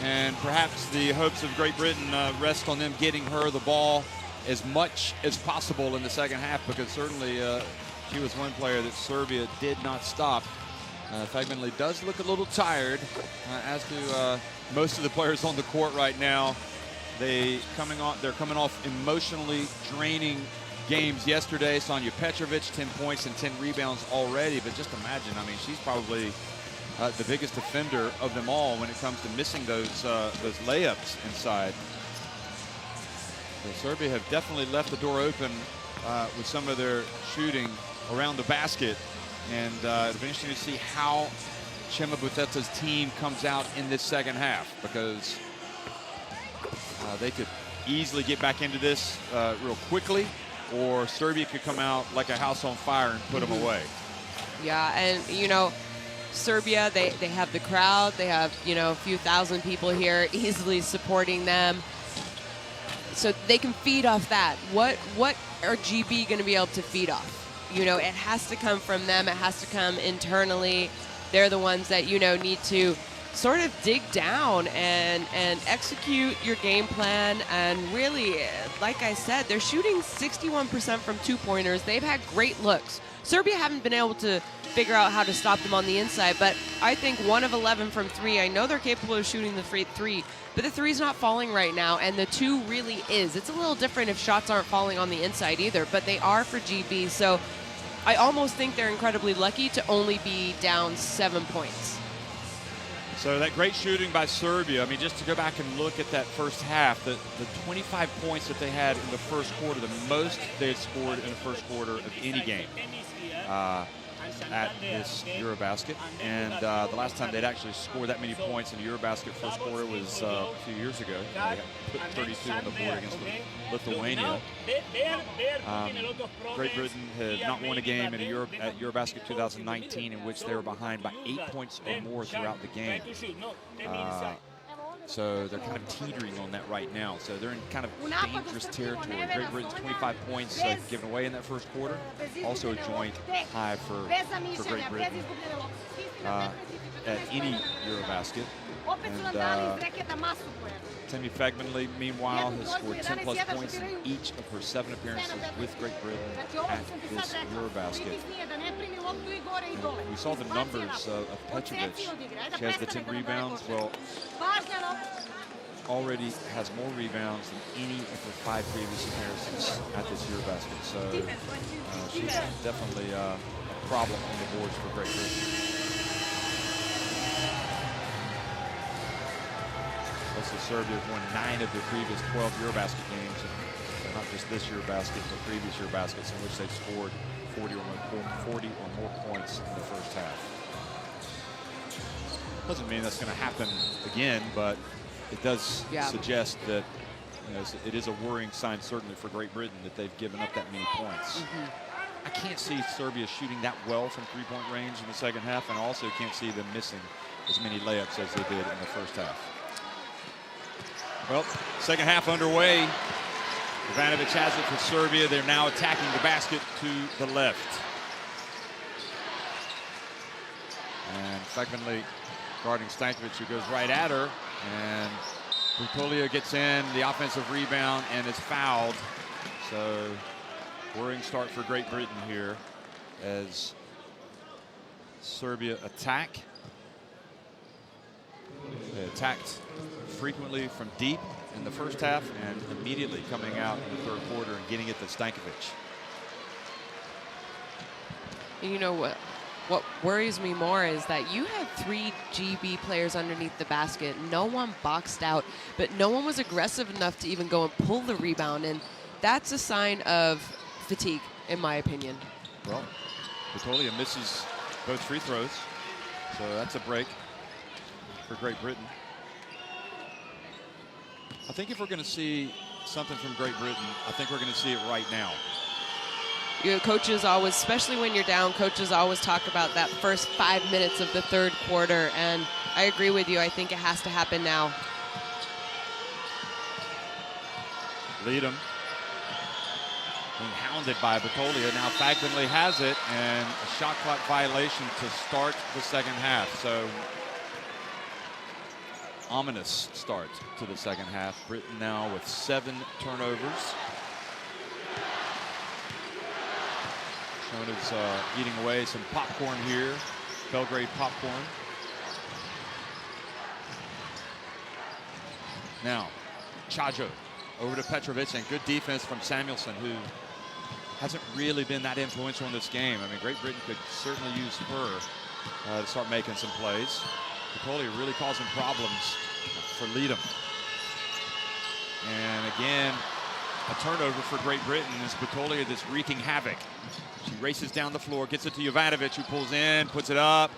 Speaker 1: and perhaps the hopes of Great Britain rest on them getting her the ball as much as possible in the second half, because certainly She was one player that Serbia did not stop. Fagmanli does look a little tired, as do most of the players on the court right now. They're coming off emotionally draining games yesterday. Sonja Petrovic, 10 points and 10 rebounds already. But just imagine, I mean, she's probably the biggest offender of them all when it comes to missing those layups inside. So Serbia have definitely left the door open with some of their shooting around the basket. And it'll be interesting to see how Chema Buteta's team comes out in this second half, because they could easily get back into this real quickly, or Serbia could come out like a house on fire and put them away.
Speaker 2: Yeah, and you know, Serbia, they have the crowd. They have, you know, a few thousand people here easily supporting them. So they can feed off that. What are GB going to be able to feed off? You know, it has to come from them. It has to come internally. They're the ones that, you know, need to sort of dig down and execute your game plan. And really, like I said, they're shooting 61% from two-pointers. They've had great looks. Serbia haven't been able to figure out how to stop them on the inside, but I think 1 of 11 from three. I know they're capable of shooting the free three, but the three's not falling right now, and the two really is. It's a little different if shots aren't falling on the inside either, but they are for GB. So I almost think they're incredibly lucky to only be down 7 points.
Speaker 1: So that great shooting by Serbia, I mean, just to go back and look at that first half, the 25 points that they had in the first quarter, the most they had scored in the first quarter of any game at this EuroBasket. And the last time they'd actually scored that many points in the EuroBasket first quarter was a few years ago. They put 32 on the board against Lithuania. Great Britain had not won a game at EuroBasket 2019 in which they were behind by 8 points or more throughout the game. So they're kind of teetering on that right now. So they're in kind of dangerous territory. Great Britain's 25 points given away in that first quarter. Also a joint high for Great Britain at any EuroBasket. And Temi Fagmanli, meanwhile, has scored 10+ points in each of her 7 appearances with Great Britain at this EuroBasket. We saw the numbers of Petrovic. She has the 10 rebounds. Well, already has more rebounds than any of her 5 previous appearances at this EuroBasket. So she's definitely a problem on the boards for Great Britain. Also, Serbia have won 9 of their previous 12 EuroBasket games, and not just this EuroBasket, but previous EuroBaskets in which they've scored 40 or more points in the first half. Doesn't mean that's going to happen again, but it does suggest that, you know, it is a worrying sign certainly for Great Britain that they've given up that many points. I can't see Serbia shooting that well from three-point range in the second half, and I also can't see them missing as many layups as they did in the first half. Well, second half underway. Ivanovic has it for Serbia. They're now attacking the basket to the left. And Fagmanli guarding Stankovic, who goes right at her. And Butolia gets in the offensive rebound and is fouled. So worrying start for Great Britain here as Serbia attack. They attacked frequently from deep in the first half and immediately coming out in the third quarter and getting it to Stankovic.
Speaker 2: You know what worries me more is that you had 3 GB players underneath the basket. No one boxed out, but no one was aggressive enough to even go and pull the rebound, and that's a sign of fatigue, in my opinion.
Speaker 1: Well, Butolia misses both free throws, so that's a break for Great Britain. I think if we're going to see something from Great Britain, I think we're going to see it right now.
Speaker 2: You know, coaches always, especially when you're down, coaches always talk about that first 5 minutes of the third quarter, and I agree with you. I think it has to happen now.
Speaker 1: Leadham being hounded by Butolia. Now Fagmanli has it, and a shot clock violation to start the second half. So ominous start to the second half. Britain now with 7 turnovers. Shona's eating away some popcorn here. Belgrade popcorn. Now, Chajo over to Petrovic, and good defense from Samuelson, who hasn't really been that influential in this game. I mean, Great Britain could certainly use her to start making some plays. Patoli really causing problems for Leadham. And again, a turnover for Great Britain as Patoli is wreaking havoc. She races down the floor, gets it to Jovanovic, who pulls in, puts it up,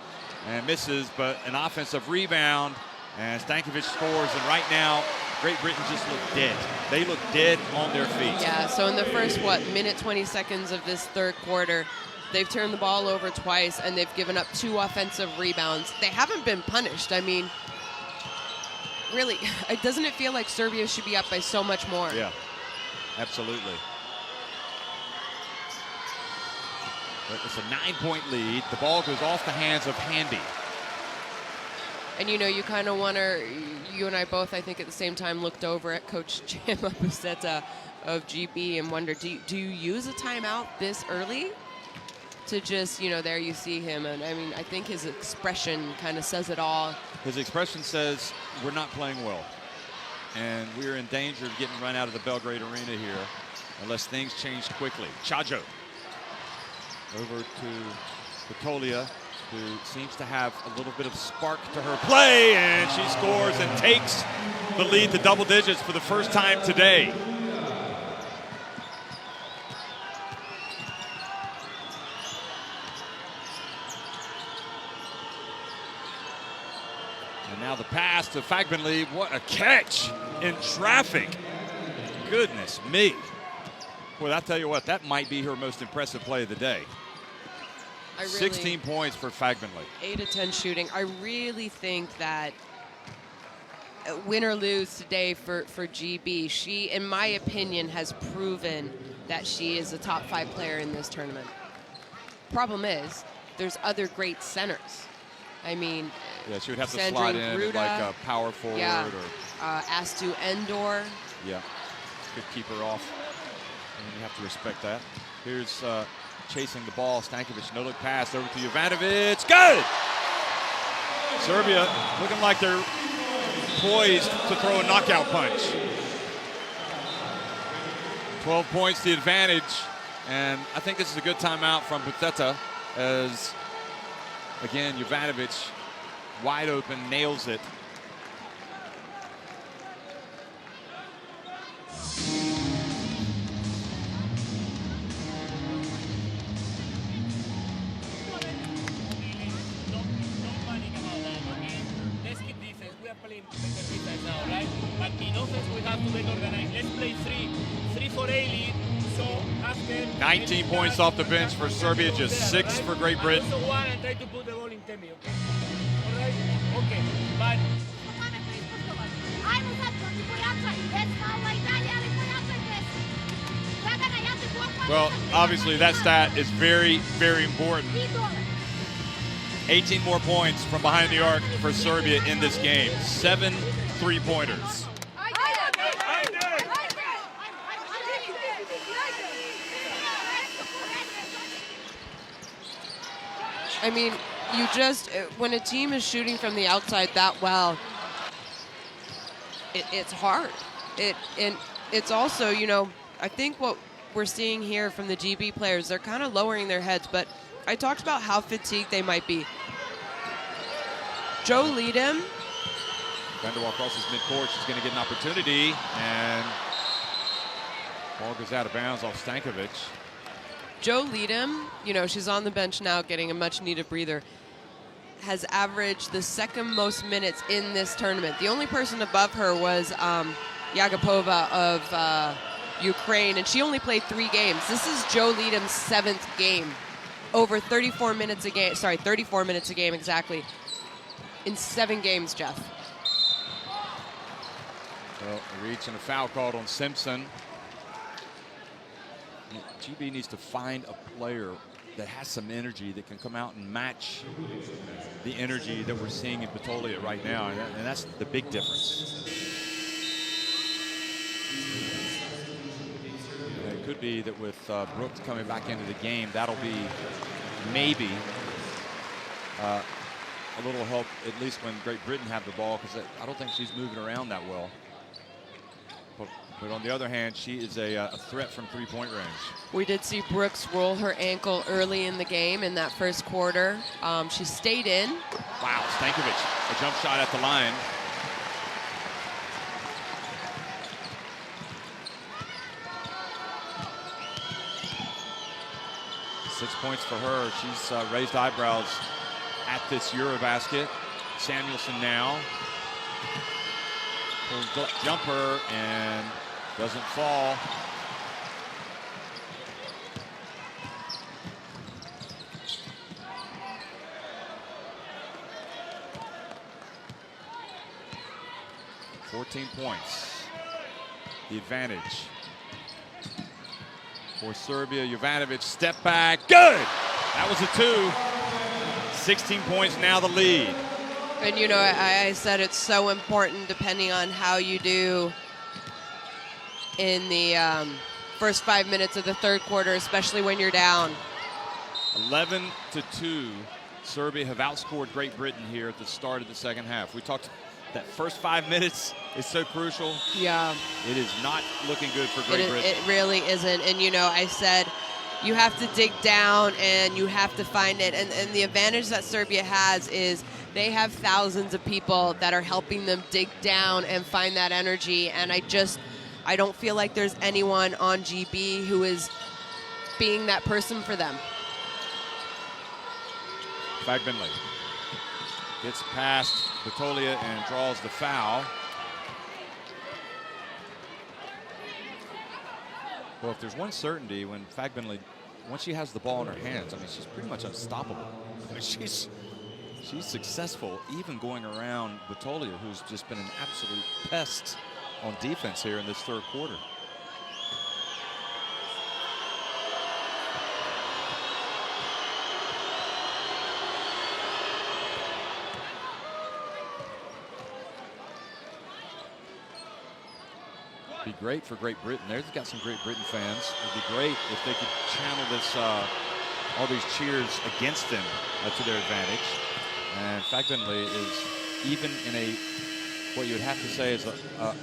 Speaker 1: and misses, but an offensive rebound, and Stankovic scores, and right now, Great Britain just look dead. They look dead on their feet.
Speaker 2: Yeah, so in the first, minute 20 seconds of this third quarter, they've turned the ball over twice, and they've given up 2 offensive rebounds. They haven't been punished. I mean, really, doesn't it feel like Serbia should be up by so much more?
Speaker 1: Yeah, absolutely. But it's a 9-point lead. The ball goes off the hands of Handy.
Speaker 2: And you kind of wonder, you and I both, I think at the same time, looked over at Coach Chema Buseta of GB and wondered, do you use a timeout this early? To just, there you see him. And I mean, I think his expression kind of says it all.
Speaker 1: His expression says, we're not playing well. And we're in danger of getting run out of the Belgrade arena here unless things change quickly. Chajo over to Patolia, who seems to have a little bit of spark to her play, and she scores and takes the lead to double digits for the first time today. And now the pass to Fagbenli. What a catch in traffic. Goodness me. Well, I'll tell you what, that might be her most impressive play of the day. 16 points for Fagbenli.
Speaker 2: 8 of 10 shooting. I really think that win or lose today for GB, she, in my opinion, has proven that she is a top 5 player in this tournament. Problem is, there's other great centers. I mean,
Speaker 1: yeah, she would have to
Speaker 2: Sandrine
Speaker 1: slide in
Speaker 2: Gruda,
Speaker 1: like a power forward.
Speaker 2: Yeah,
Speaker 1: or
Speaker 2: Astu Endor.
Speaker 1: Yeah, could keep her off. And you have to respect that. Here's chasing the ball. Stankovic, no-look pass over to Jovanovic. Good! Serbia looking like they're poised to throw a knockout punch. 12 points the advantage. And I think this is a good timeout from Buteta as, again, Jovanovic wide open, nails it.
Speaker 4: But in offense, we have to get organized. Let's play 3-4 A-lead. So after
Speaker 1: 19 points off the bench for Serbia, just 6 for Great Britain.
Speaker 4: Also one and try to put the ball in Temi, okay? All right? Okay, but
Speaker 1: well, obviously that stat is very, very important. 18 more points from behind the arc for Serbia in this game. 7 3-pointers.
Speaker 2: I mean, you just, when a team is shooting from the outside that well, it's hard. And it's also, I think what we're seeing here from the GB players, they're kind of lowering their heads, but I talked about how fatigued they might be. Joe Leadham.
Speaker 1: Vanderwall crosses midcourt. She's going to get an opportunity, and ball goes out of bounds off Stankovic.
Speaker 2: Joe Leadham, she's on the bench now getting a much-needed breather, has averaged the second most minutes in this tournament. The only person above her was Yagapova of Ukraine, and she only played 3 games. This is Joe Leadham's 7th game. Over 34 minutes a game. Sorry, 34 minutes a game exactly. In 7 games, Jeff.
Speaker 1: Well, a reach and a foul called on Simpson. GB needs to find a player that has some energy that can come out and match the energy that we're seeing in Patolia right now, and that's the big difference. could be that with Brooks coming back into the game, that'll be maybe a little help, at least when Great Britain have the ball, because I don't think she's moving around that well. But on the other hand, she is a threat from three-point range.
Speaker 2: We did see Brooks roll her ankle early in the game in that first quarter. She stayed in.
Speaker 1: Wow, Stankovic, a jump shot at the line. Six points for her. She's raised eyebrows at this EuroBasket. Samuelson now. Pulls jumper and doesn't fall. $14 points. The advantage for Serbia. Jovanovic, step back, good! That was a 2. 16 points, now the lead.
Speaker 2: And you know, I said it's so important depending on how you do in the first 5 minutes of the third quarter, especially when you're down.
Speaker 1: 11-2, Serbia have outscored Great Britain here at the start of the second half. We talked that first 5 minutes is so crucial.
Speaker 2: Yeah.
Speaker 1: It is not looking good for Great Britain.
Speaker 2: It really isn't. And you know, I said you have to dig down and you have to find it. And the advantage that Serbia has is they have thousands of people that are helping them dig down and find that energy. And I don't feel like there's anyone on GB who is being that person for them.
Speaker 1: Fagbenley gets past Batolia and draws the foul. Well, if there's one certainty when Fagbenley, once she has the ball in her hands, I mean, she's pretty much unstoppable. I mean, she's successful even going around Batolia, who's just been an absolute pest on defense here in this third quarter. Be great for Great Britain. They've got some Great Britain fans. It'd be great if they could channel this, all these cheers against them to their advantage. And Fagbenley is, even in a, what you would have to say is a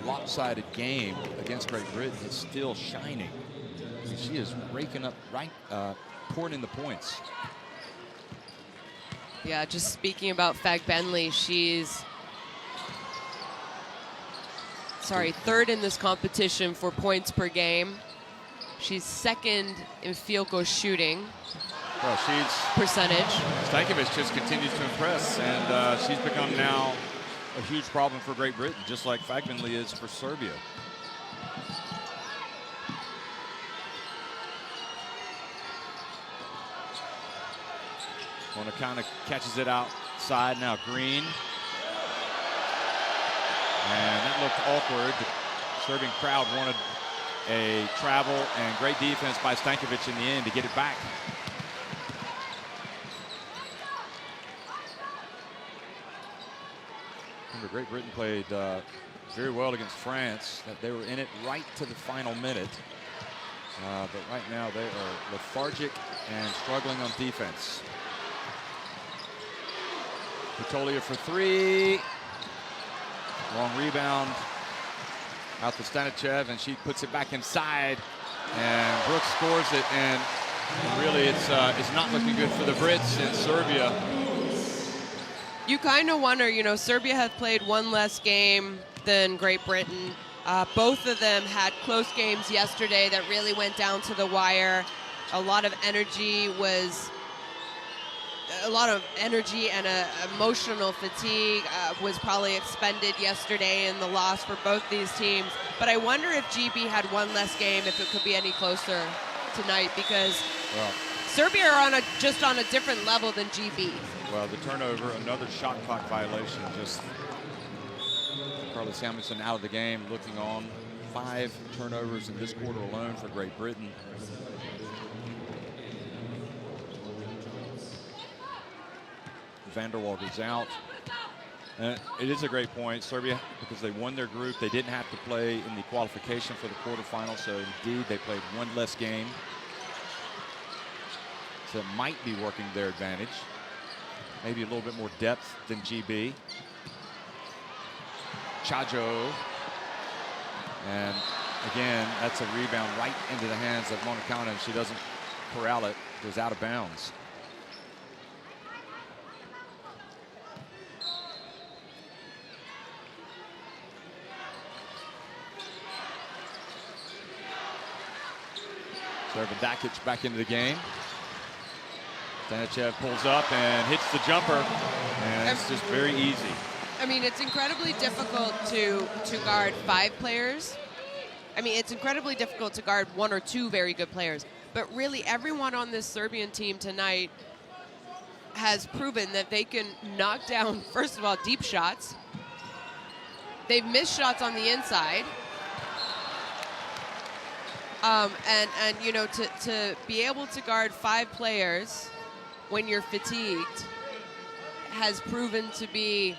Speaker 1: lopsided game against Great Britain, is still shining. I mean, she is raking up, pouring in the points.
Speaker 2: Yeah, just speaking about Fagbenley, she's third in this competition for points per game. She's second in field goal shooting.
Speaker 1: Well,
Speaker 2: percentage.
Speaker 1: Stankovic just continues to impress, and she's become now a huge problem for Great Britain, just like Fagbenley is for Serbia. Mona kind of catches it outside now. Green. And that looked awkward. The Serbian crowd wanted a travel, and great defense by Stankovic in the end to get it back. Remember, Great Britain played very well against France. They were in it right to the final minute. But right now they are lethargic and struggling on defense. Batolia for three. Long rebound out to Stanichev, and she puts it back inside, and Brooks scores it, and really it's not looking good for the Brits in Serbia.
Speaker 2: You kind of wonder, you know, Serbia have played one less game than Great Britain. Both of them had close games yesterday that really went down to the wire. A lot of energy and emotional fatigue was probably expended yesterday in the loss for both these teams. But I wonder if GB had one less game, if it could be any closer tonight, because Serbia are just on a different level than GB.
Speaker 1: Well, the turnover, another shot clock violation. Just Carly Samuelson out of the game, looking on. 5 turnovers in this quarter alone for Great Britain. Vanderwalder's out. It is a great point. Serbia, because they won their group, they didn't have to play in the qualification for the quarterfinals, so indeed they played one less game. So it might be working to their advantage. Maybe a little bit more depth than GB. Chajo. And again, that's a rebound right into the hands of Monacana, and she doesn't corral it. It goes out of bounds. Dakic back into the game. Stanichev pulls up and hits the jumper, and it's just very easy.
Speaker 2: I mean, it's incredibly difficult to guard 5 players. I mean, it's incredibly difficult to guard 1 or 2 very good players. But really, everyone on this Serbian team tonight has proven that they can knock down, first of all, deep shots. They've missed shots on the inside. And you know, to be able to guard 5 players when you're fatigued has proven to be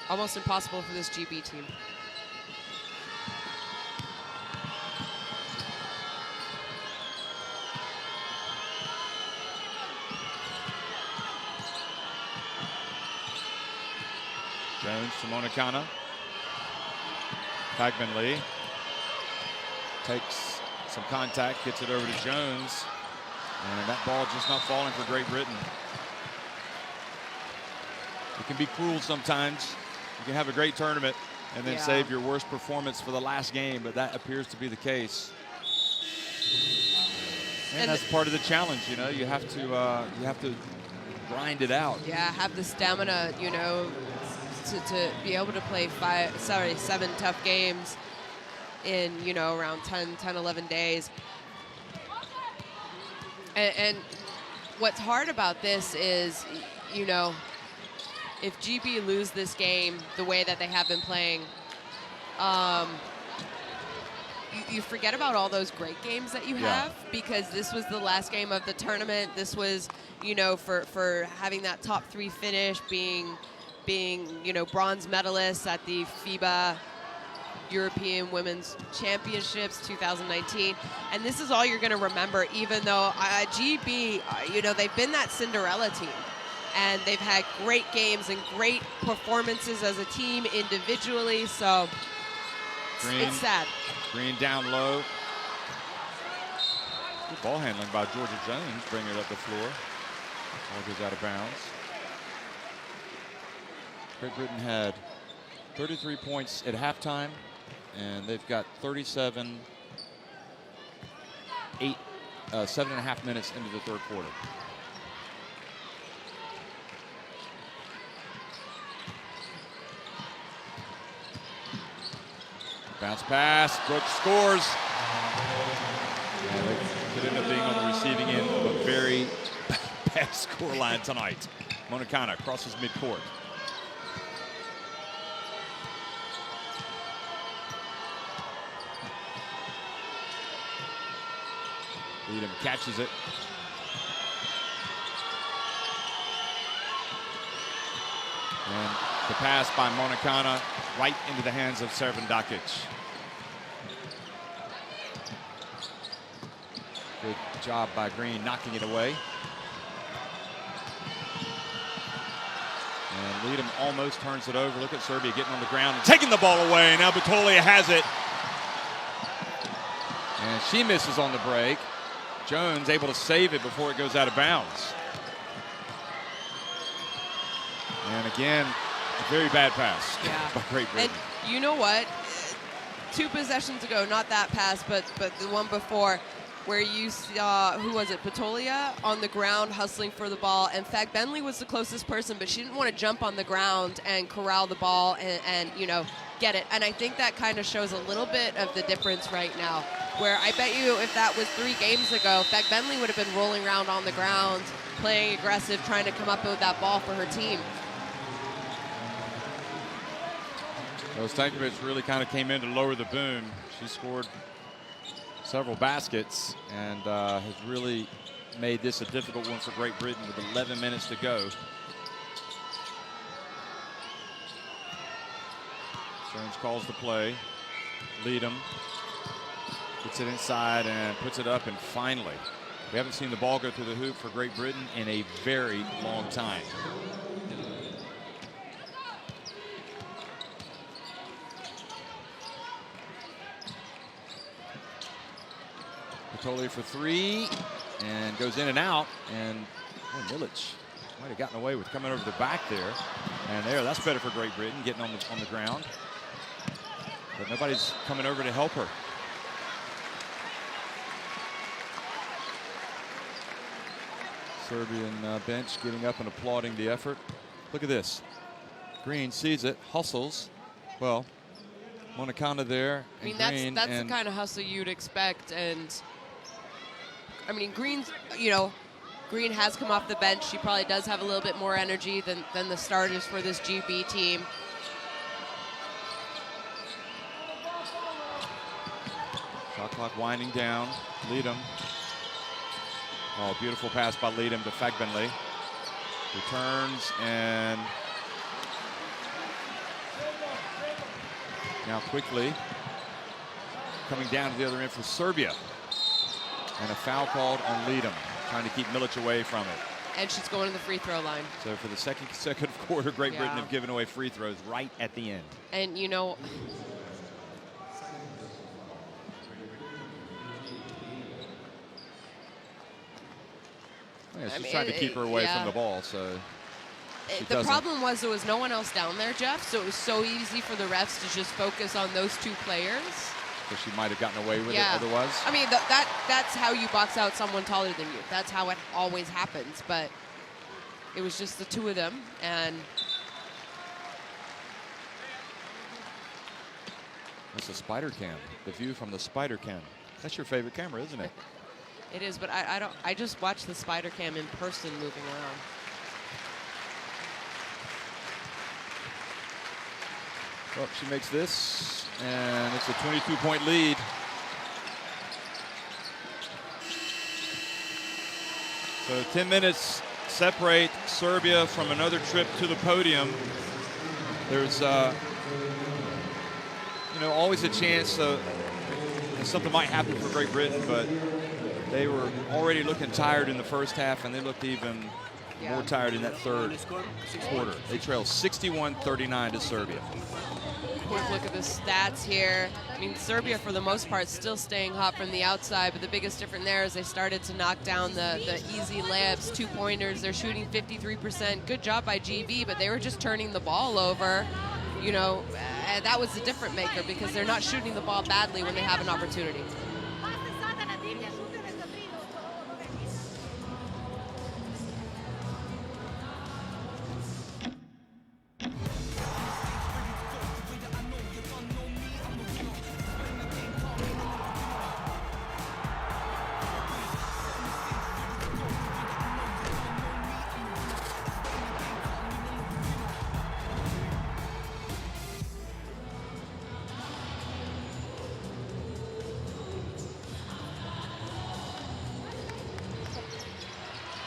Speaker 2: almost impossible for this GB team.
Speaker 1: Jones to Monacana. Fagmanley takes some contact, gets it over to Jones, and that ball just not falling for Great Britain. It can be cruel sometimes. You can have a great tournament and then save your worst performance for the last game, but that appears to be the case. And that's part of the challenge, you know. You have to grind it out.
Speaker 2: Yeah, have the stamina, you know, to be able to play 7 tough games in, you know, around 10, 11 days. And what's hard about this is, you know, if GB lose this game the way that they have been playing, you forget about all those great games that you have, because this was the last game of the tournament. This was, you know, for having that top 3 finish, being, you know, bronze medalists at the FIBA European Women's Championships 2019. And this is all you're going to remember, even though GB, you know, they've been that Cinderella team. And they've had great games and great performances as a team individually. So it's sad.
Speaker 1: Green down low. Good ball handling by Georgia Jones, bringing it up the floor. Ball goes out of bounds. Great Britain had 33 points at halftime, and they've got 37, 7.5 minutes into the third quarter. Bounce pass, Brooks scores. And they could end up being on the receiving end of a very bad scoreline tonight. Monacana crosses midcourt. Leadham catches it. And the pass by Monacana right into the hands of Dakic. Good job by Green knocking it away. And Leadham almost turns it over. Look at Serbia getting on the ground and taking the ball away. Now Batolia has it. And she misses on the break. Jones able to save it before it goes out of bounds. And again, a very bad pass by Great Britain.
Speaker 2: And you know what? 2 possessions ago, not that pass, but the one before, where you saw, who was it, Batolia on the ground hustling for the ball, and Fagbenley was the closest person, but she didn't want to jump on the ground and corral the ball and you know, get it. And I think that kind of shows a little bit of the difference right now, where I bet you if that was 3 games ago, Fagbenley would have been rolling around on the ground, playing aggressive, trying to come up with that ball for her team.
Speaker 1: Stankovic really kind of came in to lower the boom. She scored several baskets and has really made this a difficult one for Great Britain with 11 minutes to go. Stearns calls the play. Leadham gets it inside and puts it up, and finally, we haven't seen the ball go through the hoop for Great Britain in a very long time. Patoli for three, and goes in and out, and Milic might have gotten away with coming over the back there. And that's better for Great Britain, getting on the ground. But nobody's coming over to help her. Serbian bench getting up and applauding the effort. Look at this. Green sees it, hustles. Well, Monacana there.
Speaker 2: I mean,
Speaker 1: Green,
Speaker 2: that's the kind of hustle you'd expect. And I mean, Green's, Green has come off the bench. She probably does have a little bit more energy than the starters for this GB team.
Speaker 1: Shot clock winding down. Leadham. Oh, beautiful pass by Leadham to Fagbenley. Returns, and now quickly coming down to the other end for Serbia. And a foul called on Leadham, trying to keep Milic away from it.
Speaker 2: And she's going to the free throw line.
Speaker 1: So for the second quarter, Great Britain have given away free throws right at the end.
Speaker 2: And
Speaker 1: she's trying to keep her away from the ball, so
Speaker 2: the problem was there was no one else down there, Jeff, so it was so easy for the refs to just focus on those two players.
Speaker 1: So she might have gotten away with it otherwise.
Speaker 2: I mean, that's how you box out someone taller than you. That's how it always happens, but it was just the two of them, and
Speaker 1: that's a spider cam, the view from the spider cam. That's your favorite camera, isn't it?
Speaker 2: It is, but I just watched the spider cam in person moving around.
Speaker 1: Well, she makes this, and it's a 22-point lead. So 10 minutes separate Serbia from another trip to the podium. There's, always a chance that something might happen for Great Britain, but they were already looking tired in the first half, and they looked even more tired in that third quarter. They trailed 61-39 to Serbia.
Speaker 2: Quick look at the stats here. I mean, Serbia, for the most part, still staying hot from the outside, but the biggest difference there is they started to knock down the easy layups, two-pointers. They're shooting 53%. Good job by GB, but they were just turning the ball over. That was the difference maker because they're not shooting the ball badly when they have an opportunity.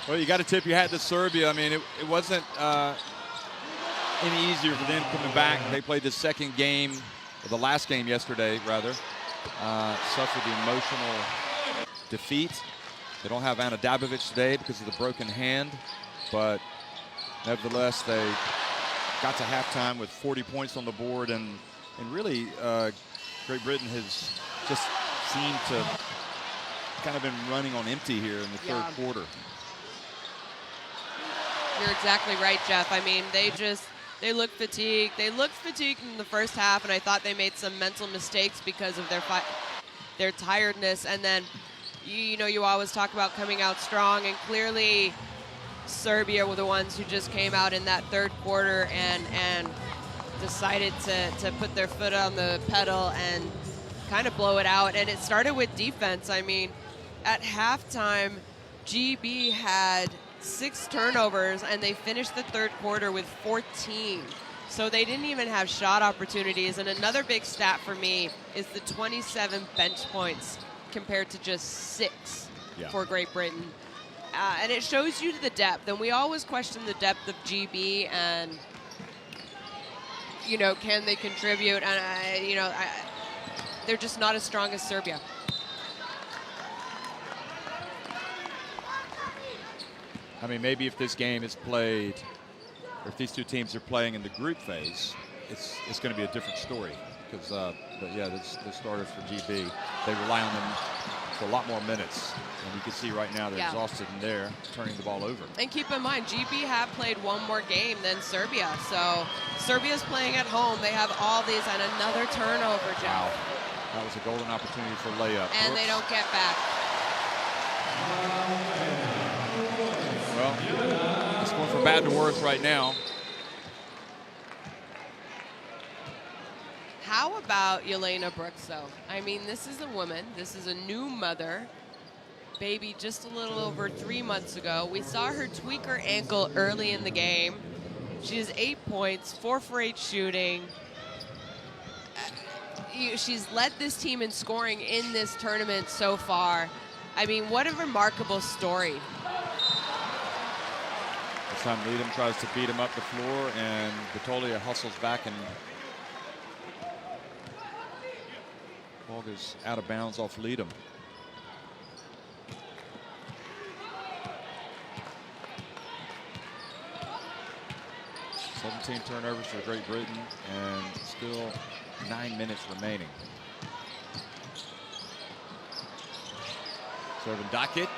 Speaker 1: Well, you got to tip your hat to Serbia. I mean, it wasn't any easier for them coming back. They played the second game, or the last game yesterday, rather. Suffered the emotional defeat. They don't have Ana Dabovic today because of the broken hand, but nevertheless, they got to halftime with 40 points on the board, and really, Great Britain has just seemed to kind of been running on empty here in the third quarter.
Speaker 2: You're exactly right, Jeff. I mean, they looked fatigued. They looked fatigued in the first half, and I thought they made some mental mistakes because of their tiredness. And then, you always talk about coming out strong, and clearly Serbia were the ones who just came out in that third quarter and decided to put their foot on the pedal and kind of blow it out. And it started with defense. I mean, at halftime, GB had 6 turnovers, and they finished the third quarter with 14. So they didn't even have shot opportunities. And another big stat for me is the 27 bench points compared to just 6 for Great Britain. And it shows you the depth. And we always question the depth of GB, and you know, can they contribute? And they're just not as strong as Serbia.
Speaker 1: I mean, maybe if this game is played, or if these two teams are playing in the group phase, it's going to be a different story. Because, but yeah, the starters for GB, they rely on them for a lot more minutes. And you can see right now they're exhausted in there, turning the ball over.
Speaker 2: And keep in mind, GB have played one more game than Serbia. So Serbia's playing at home. They have all these, and another turnover, Jeff.
Speaker 1: Wow. That was a golden opportunity for layup.
Speaker 2: And they don't get back.
Speaker 1: Well, it's going from bad to worse right now.
Speaker 2: How about Yelena Brooks, though? I mean, this is a woman. This is a new mother. Baby just a little over 3 months ago. We saw her tweak her ankle early in the game. She has 8 points, 4 for 8 shooting. She's led this team in scoring in this tournament so far. I mean, what a remarkable story.
Speaker 1: This time Needham tries to beat him up the floor, and Vitolia hustles back, and ball goes out of bounds off Needham. Seventeen turnovers for Great Britain, and still 9 minutes remaining. Serving Dokic.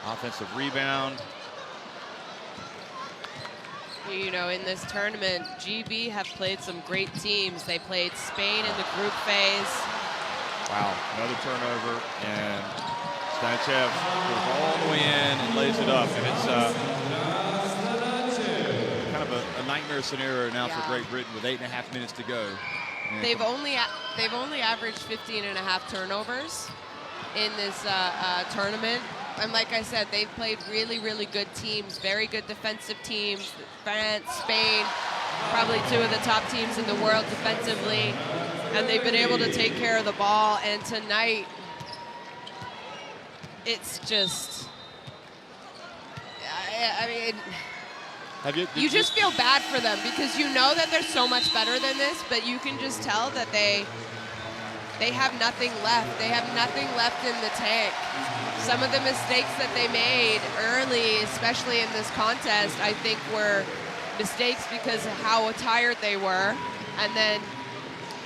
Speaker 1: Offensive rebound.
Speaker 2: You know, in this tournament, GB have played some great teams. They played Spain in the group phase.
Speaker 1: Wow, another turnover, and Stanichev goes all the way in and lays it up. And it's kind of a nightmare scenario now for Great Britain with 8.5 minutes to go. And
Speaker 2: They've only averaged 15.5 turnovers in this tournament. And like I said, they've played really, really good teams, very good defensive teams. France, Spain, probably 2 of the top teams in the world defensively. And they've been able to take care of the ball. And tonight, it's just, I mean, you just feel bad for them because you know that they're so much better than this, but you can just tell that they have nothing left. They have nothing left in the tank. Some of the mistakes that they made early, especially in this contest, I think were mistakes because of how tired they were. And then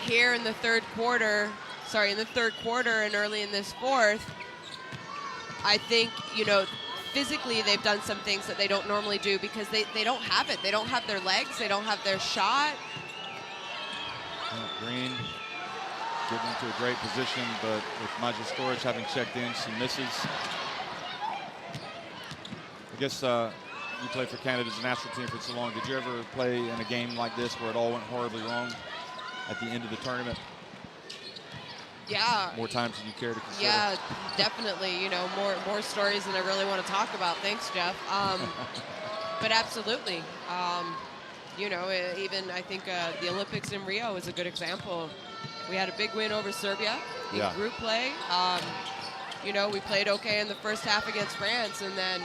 Speaker 2: here in the third quarter and early in this fourth, I think, you know, physically they've done some things that they don't normally do because they don't have it. They don't have their legs. They don't have their shot.
Speaker 1: Green getting into a great position, but with Majestorovic having checked in, she misses. I guess you played for Canada's national team for so long. Did you ever play in a game like this where it all went horribly wrong at the end of the tournament?
Speaker 2: Yeah.
Speaker 1: More times than you care to consider.
Speaker 2: Yeah, definitely. You know, more stories than I really want to talk about. Thanks, Jeff. But absolutely. You know, even I think the Olympics in Rio is a good example. We had a big win over Serbia in group play. You know, we played okay in the first half against France, and then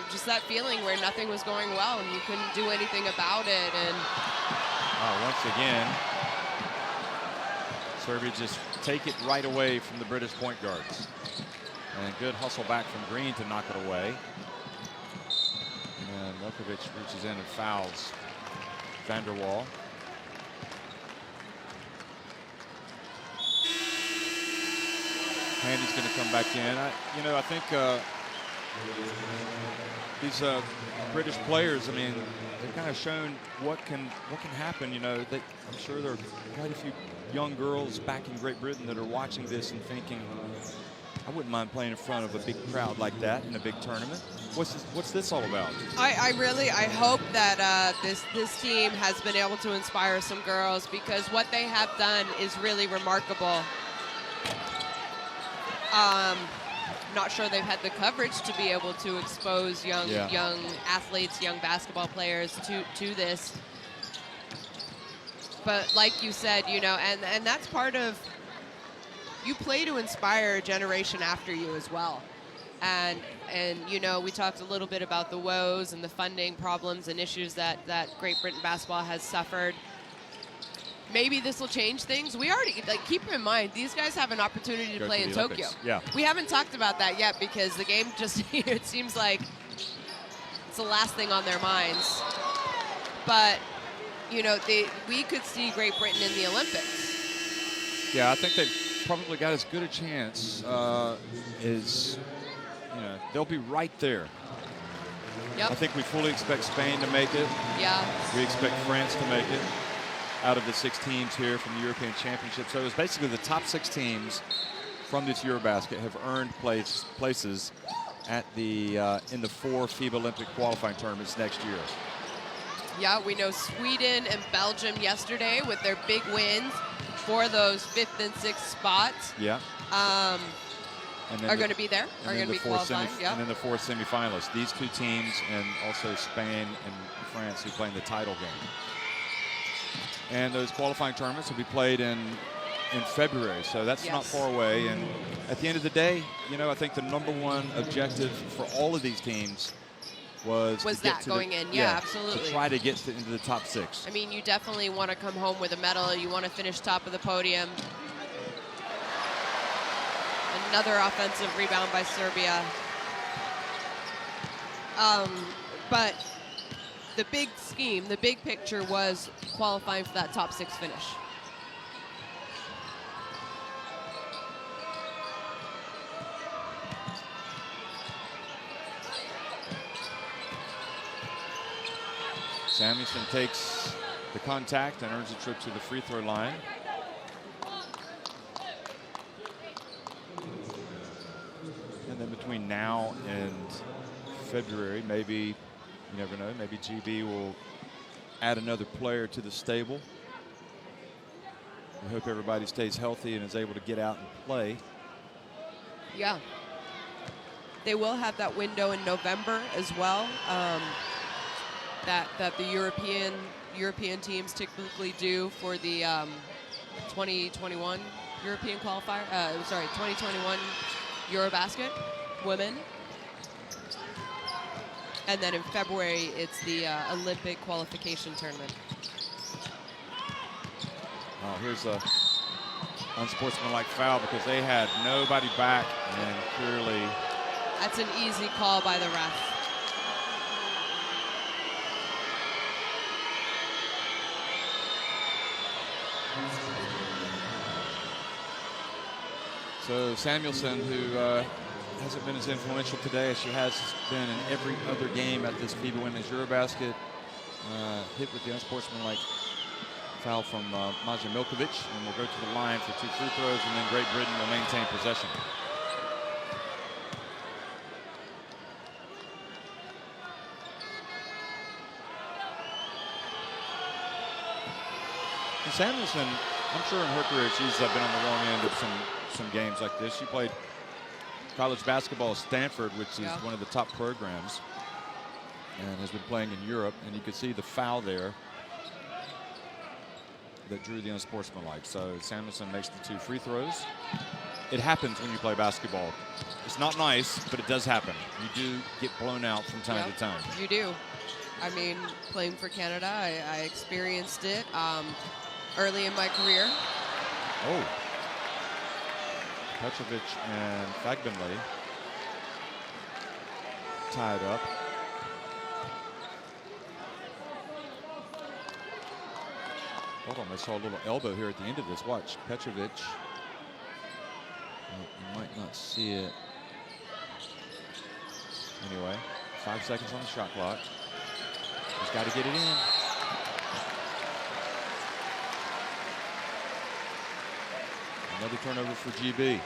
Speaker 2: just that feeling where nothing was going well and you couldn't do anything about it. And
Speaker 1: once again, Serbia just take it right away from the British point guards. And good hustle back from Green to knock it away. And Lokovic reaches in and fouls Van der Waal. Handy's going to come back in. I think these British players, I mean, they've kind of shown what can happen. You know, I'm sure there are quite a few young girls back in Great Britain that are watching this and thinking, I wouldn't mind playing in front of a big crowd like that in a big tournament. What's this all about?
Speaker 2: I hope that this team has been able to inspire some girls because what they have done is really remarkable. Not sure they've had the coverage to be able to expose young athletes, young basketball players to this. But like you said, you know, and that's part of, you play to inspire a generation after you as well. And you know, we talked a little bit about the woes and the funding problems and issues that Great Britain basketball has suffered. Maybe this will change things. We already, like, keep in mind, these guys have an opportunity to play in Tokyo.
Speaker 1: Yeah.
Speaker 2: We haven't talked about that yet because the game just, it seems like it's the last thing on their minds. But, you know, we could see Great Britain in the Olympics.
Speaker 1: Yeah, I think they've probably got as good a chance as, you know, they'll be right there.
Speaker 2: Yep.
Speaker 1: I think we fully expect Spain to make it.
Speaker 2: Yeah.
Speaker 1: We expect France to make it out of the 6 teams here from the European Championship. So it's basically the top 6 teams from this EuroBasket have earned places at the in the 4 FIBA Olympic qualifying tournaments next year.
Speaker 2: Yeah, we know Sweden and Belgium yesterday with their big wins for those 5th and 6th spots.
Speaker 1: Yeah.
Speaker 2: Are going to be there. Are going to be qualifying. Yeah.
Speaker 1: And then the 4 semifinalists. These 2 teams and also Spain and France who play in the title game. And those qualifying tournaments will be played in February, so that's not far away. And at the end of the day, you know, I think the #1 objective for all of these teams was to get to
Speaker 2: going in. Yeah, absolutely.
Speaker 1: To try to get into the top 6.
Speaker 2: I mean, you definitely want to come home with a medal. You want to finish top of the podium. Another offensive rebound by Serbia. But the big scheme, the big picture was qualifying for that top 6 finish.
Speaker 1: Samuelson takes the contact and earns a trip to the free throw line. And then between now and February, maybe, you never know, maybe GB will add another player to the stable. We hope everybody stays healthy and is able to get out and play.
Speaker 2: Yeah. They will have that window in November as well. That the European teams typically do for the 2021 European qualifier. 2021 EuroBasket women. And then in February, it's the Olympic qualification tournament.
Speaker 1: Oh, here's a unsportsmanlike foul because they had nobody back, and clearly
Speaker 2: that's an easy call by the ref.
Speaker 1: So Samuelson, who hasn't been as influential today as she has been in every other game at this FIBA Women's EuroBasket, hit with the unsportsmanlike foul from Maja Milkovic, and will go to the line for 2 free throws, and then Great Britain will maintain possession. And Samuelson, I'm sure in her career she's been on the wrong end of some games like this. She played college basketball at Stanford, which is one of the top programs, and has been playing in Europe. And you could see the foul there that drew the unsportsmanlike. So Samuelson makes the 2 free throws. It happens when you play basketball. It's not nice, but it does happen. You do get blown out from time to time.
Speaker 2: You do. I mean, playing for Canada, I experienced it early in my career.
Speaker 1: Oh. Petrovic and Fagbenley tied up. Hold on, I saw a little elbow here at the end of this. Watch, Petrovic. You might not see it. Anyway, 5 seconds on the shot clock. He's got to get it in. Another turnover for GB.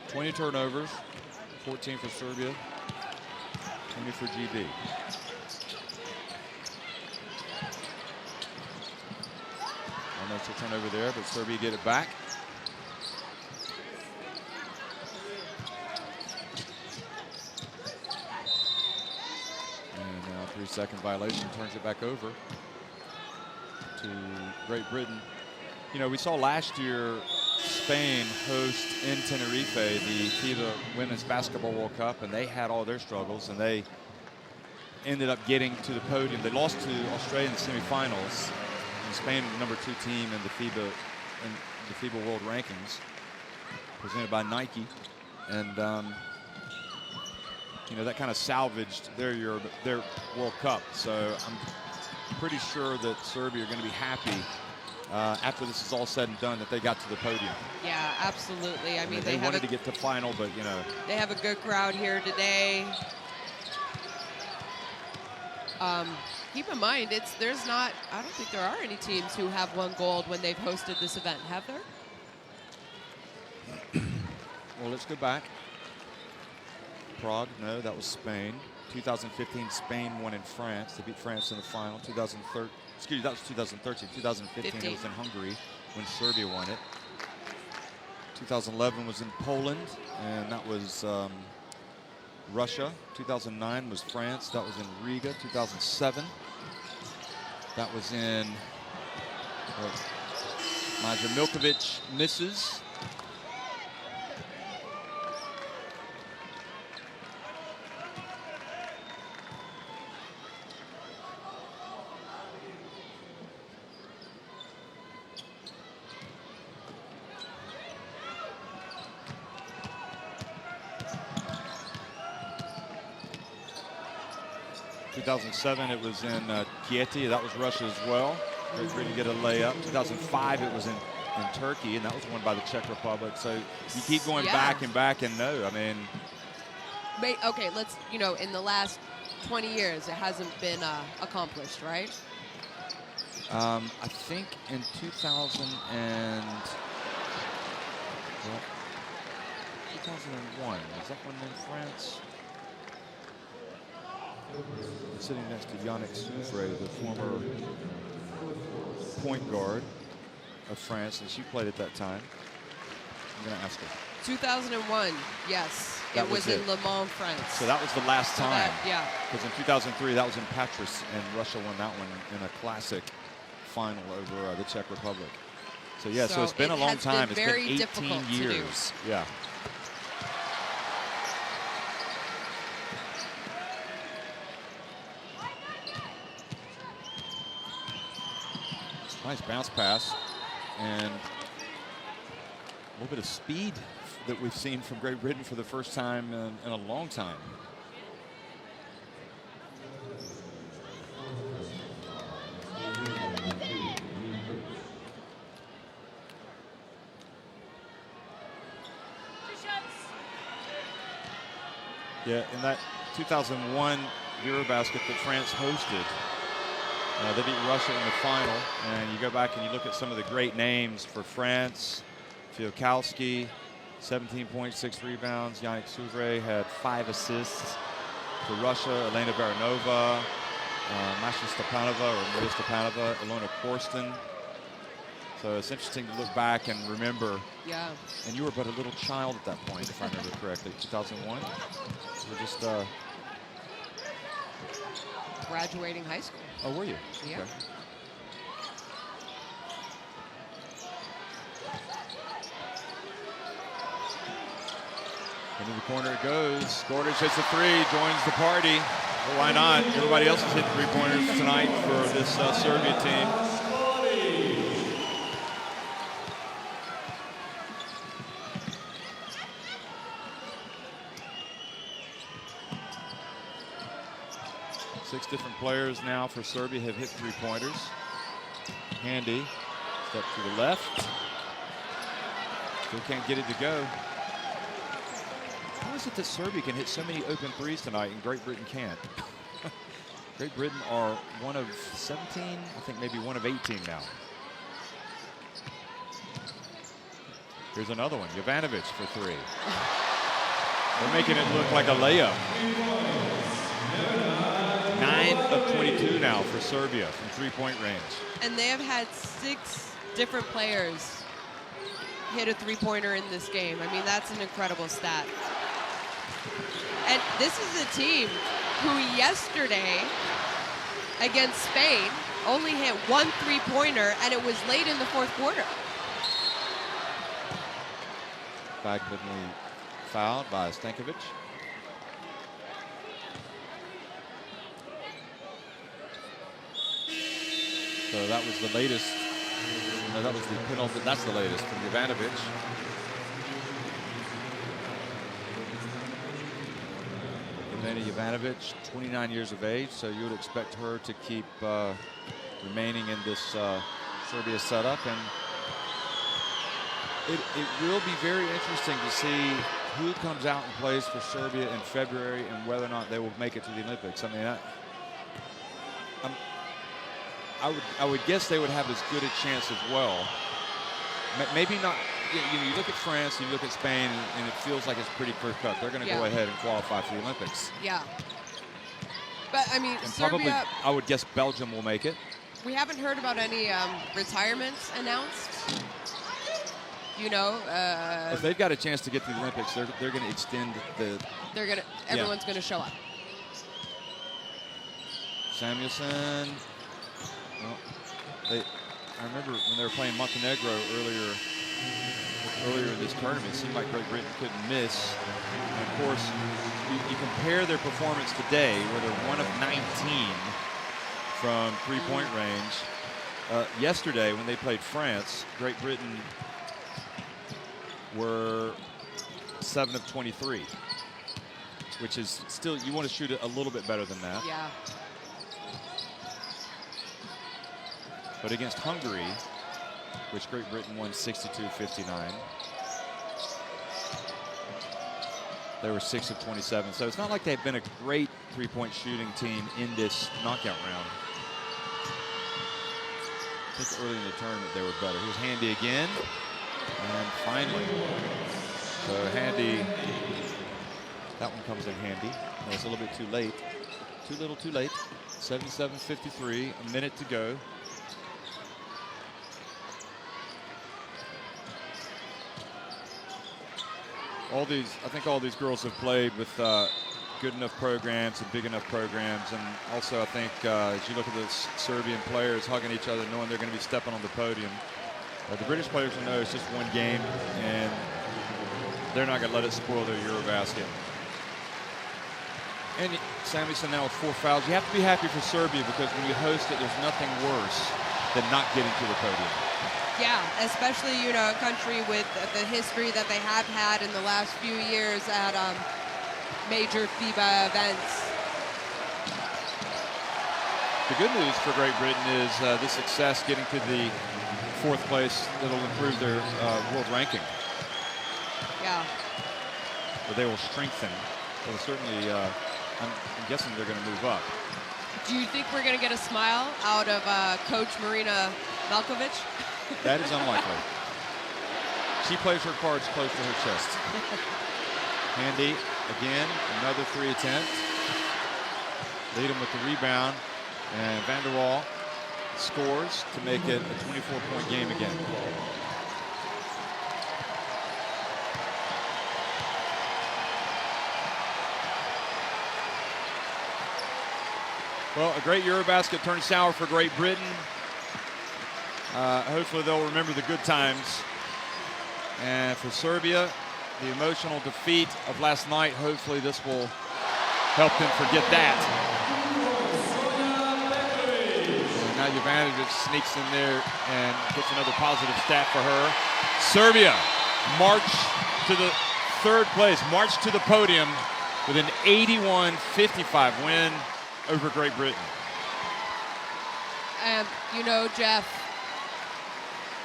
Speaker 1: $20 turnovers, 14 for Serbia, 20 for GB. Almost a turnover there, but Serbia get it back. And now 3-second violation turns it back over. to Great Britain. You know, we saw last year Spain host in Tenerife the FIBA Women's Basketball World Cup, and they had all their struggles, and they ended up getting to the podium. They lost to Australia in the semifinals. And Spain, the #2 team in the FIBA World Rankings, presented by Nike, and you know, that kind of salvaged their World Cup. So I'm pretty sure that Serbia are going to be happy after this is all said and done that they got to the podium.
Speaker 2: Yeah, absolutely. I mean,
Speaker 1: they wanted to get to final, but you know,
Speaker 2: they have a good crowd here today. Keep in mind, I don't think there are any teams who have won gold when they've hosted this event, have there?
Speaker 1: Well, let's go back. Prague, no, that was Spain. 2015, Spain won in France. They beat France in the final. 2013, excuse me, that was 2013. 2015, it was in Hungary when Serbia won it. 2011 was in Poland, and that was Russia. 2009 was France. That was in Riga. 2007, that was in Maja Milkovic misses. In 2007, it was in Chieti. That was Russia as well. Great Britain to get a layup. 2005, it was in Turkey, and that was won by the Czech Republic. So you keep going back and back, and no, I mean.
Speaker 2: Okay, let's, you know, in the last 20 years, it hasn't been accomplished, right?
Speaker 1: I think in 2001, was that one in France? I'm sitting next to Yannick Soufré, the former point guard of France, and she played at that time. I'm going to ask her.
Speaker 2: 2001, yes. It was in Le Mans, France.
Speaker 1: So that was the last time.
Speaker 2: Yeah.
Speaker 1: Because in 2003, that was in Patras, and Russia won that one in a classic final over the Czech Republic. So, yeah, so it's been a long time. It's been 18 years. Yeah. Nice bounce pass, and a little bit of speed that we've seen from Great Britain for the first time in a long time. Yeah, in that 2001 EuroBasket that France hosted, they beat Russia in the final, and you go back and you look at some of the great names for France. Fiokowski, 17 points, 6 rebounds. Yannick Soufré had 5 assists. For Russia, Elena Baranova, Masha Stepanova, or Maria Stepanova, Ilona Korsten. So it's interesting to look back and remember.
Speaker 2: Yeah.
Speaker 1: And you were but a little child at that point, if I remember correctly. 2001. You were just
Speaker 2: graduating high school.
Speaker 1: Oh, were you?
Speaker 2: Yeah.
Speaker 1: Okay. Into the corner it goes. Gordon hits a 3, joins the party. Well, why not? Everybody else is hitting 3-pointers tonight for this Serbia team. Six different players now for Serbia have hit 3-pointers. Handy, step to the left. Still can't get it to go. How is it that Serbia can hit so many open threes tonight and Great Britain can't? Great Britain are one of 17, I think maybe one of 18 now. Here's another one, Jovanovic for 3. They're making it look like a layup. 9 of 22 now for Serbia from 3-point range.
Speaker 2: And they have had 6 different players hit a 3-pointer in this game. I mean, that's an incredible stat. And this is a team who yesterday against Spain only hit 1 3-pointer, and it was late in the fourth quarter.
Speaker 1: Bagley fouled by Stankovic. So that was the latest. No, that was the penalty. That's the latest from Jovanovic. Ivana Jovanovic, 29 years of age, so you would expect her to keep remaining in this Serbia setup. And it will be very interesting to see who comes out and plays for Serbia in February and whether or not they will make it to the Olympics. I mean, I would guess they would have as good a chance as well. Maybe not. You look at France, you look at Spain, and it feels like it's pretty clear cut. They're going to go ahead and qualify for the Olympics.
Speaker 2: Yeah. But, I mean,
Speaker 1: And
Speaker 2: Serbia,
Speaker 1: probably, I would guess Belgium will make it.
Speaker 2: we haven't heard about any retirements announced. You know,
Speaker 1: If they've got a chance to get to the Olympics, they're going to extend the.
Speaker 2: everyone's going to show up.
Speaker 1: Samuelson. Well, I remember when they were playing Montenegro earlier in this tournament, it seemed like Great Britain couldn't miss. And of course, you compare their performance today, where they're 1 of 19 from three-point range. Yesterday, when they played France, Great Britain were 7 of 23, which is still, you want to shoot it a little bit better than that.
Speaker 2: Yeah.
Speaker 1: But against Hungary, which Great Britain won 62-59, they were 6 of 27. So it's not like they've been a great three-point shooting team in this knockout round. I think early in the tournament they were better. Here's Handy again. And finally, so Handy, that one comes in handy. And it's a little bit too late. Too little, too late. 77-53, a minute to go. I think all these girls have played with good enough programs and big enough programs, and also I think as you look at the Serbian players hugging each other, knowing they're going to be stepping on the podium, the British players will know it's just one game, and they're not going to let it spoil their EuroBasket. And Samuelson now with 4 fouls. You have to be happy for Serbia, because when you host it, there's nothing worse than not getting to the podium.
Speaker 2: Yeah, especially, you know, a country with the history that they have had in the last few years at major FIBA events.
Speaker 1: The good news for Great Britain is the success getting to the 4th place that'll improve their world ranking.
Speaker 2: Yeah.
Speaker 1: But they will strengthen. Well, certainly, I'm guessing they're going to move up.
Speaker 2: Do you think we're going to get a smile out of Coach Marina Malkovic?
Speaker 1: That is unlikely. She plays her cards close to her chest. Handy again, another 3 attempt. Lead him with the rebound, and Van der Waal scores to make it a 24-point game again. Well, a great EuroBasket turned sour for Great Britain. Hopefully they'll remember the good times. And for Serbia, the emotional defeat of last night, hopefully this will help them forget that. And now Jovanovic sneaks in there and gets another positive stat for her. Serbia march to the 3rd place, march to the podium with an 81-55 win over Great Britain.
Speaker 2: And, you know, Jeff,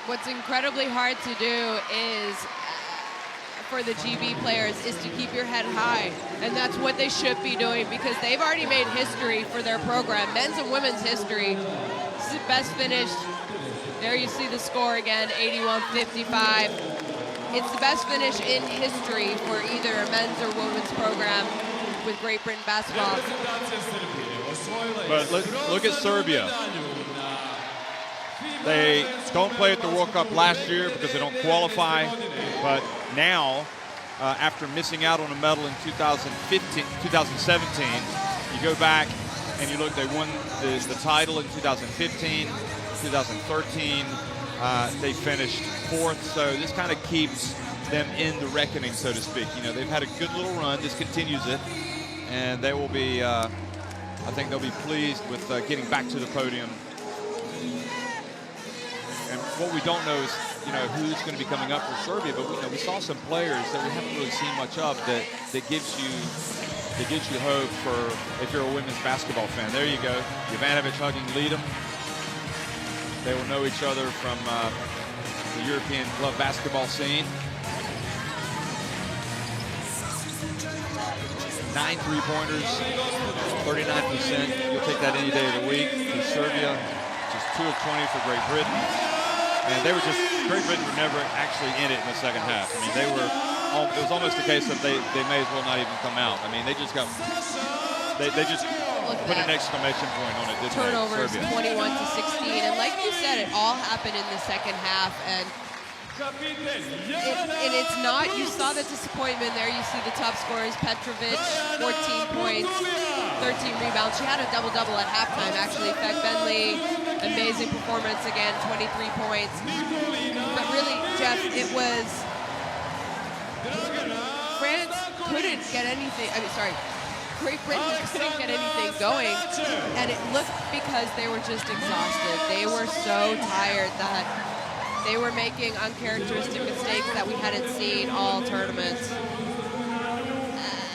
Speaker 2: what's incredibly hard to do is, for the GB players, is to keep your head high. And that's what they should be doing, because they've already made history for their program, men's and women's history. This is the best finish. There you see the score again, 81-55. It's the best finish in history for either a men's or women's program with Great Britain basketball.
Speaker 1: But look at Serbia. They don't play at the World Cup last year because they don't qualify. But now, after missing out on a medal in 2017, you go back And you look, they won the title in 2015, 2013. They finished 4th, so this kind of keeps them in the reckoning, so to speak. You know, they've had a good little run. This continues it, and they will be, I think they'll be pleased with getting back to the podium. And what we don't know is, you know, who's going to be coming up for Serbia, but we saw some players that we haven't really seen much of that gives you hope for if you're a women's basketball fan. There you go, Ivanovic hugging Leadham. They will know each other from the European club basketball scene. 9 3-pointers, 39%. You'll take that any day of the week. For Serbia, just 2 of 20 for Great Britain. And they were Great Britain were never actually in it in the second half. I mean, it was almost a case of they may as well not even come out. I mean, they just put an exclamation point on it, didn't they?
Speaker 2: Turnovers,
Speaker 1: Serbia.
Speaker 2: 21-16. And like you said, it all happened in the second half. And it's not, you saw the disappointment there. You see the top scorers, Petrovic, 14 points, 13 rebounds. She had a double-double at halftime, actually. Beck Bentley, amazing performance again, 23 points. But really, Jeff, it was, France couldn't get anything, Great Britain couldn't get anything going, and it looked because they were just exhausted. They were so tired that they were making uncharacteristic mistakes that we hadn't seen all tournaments.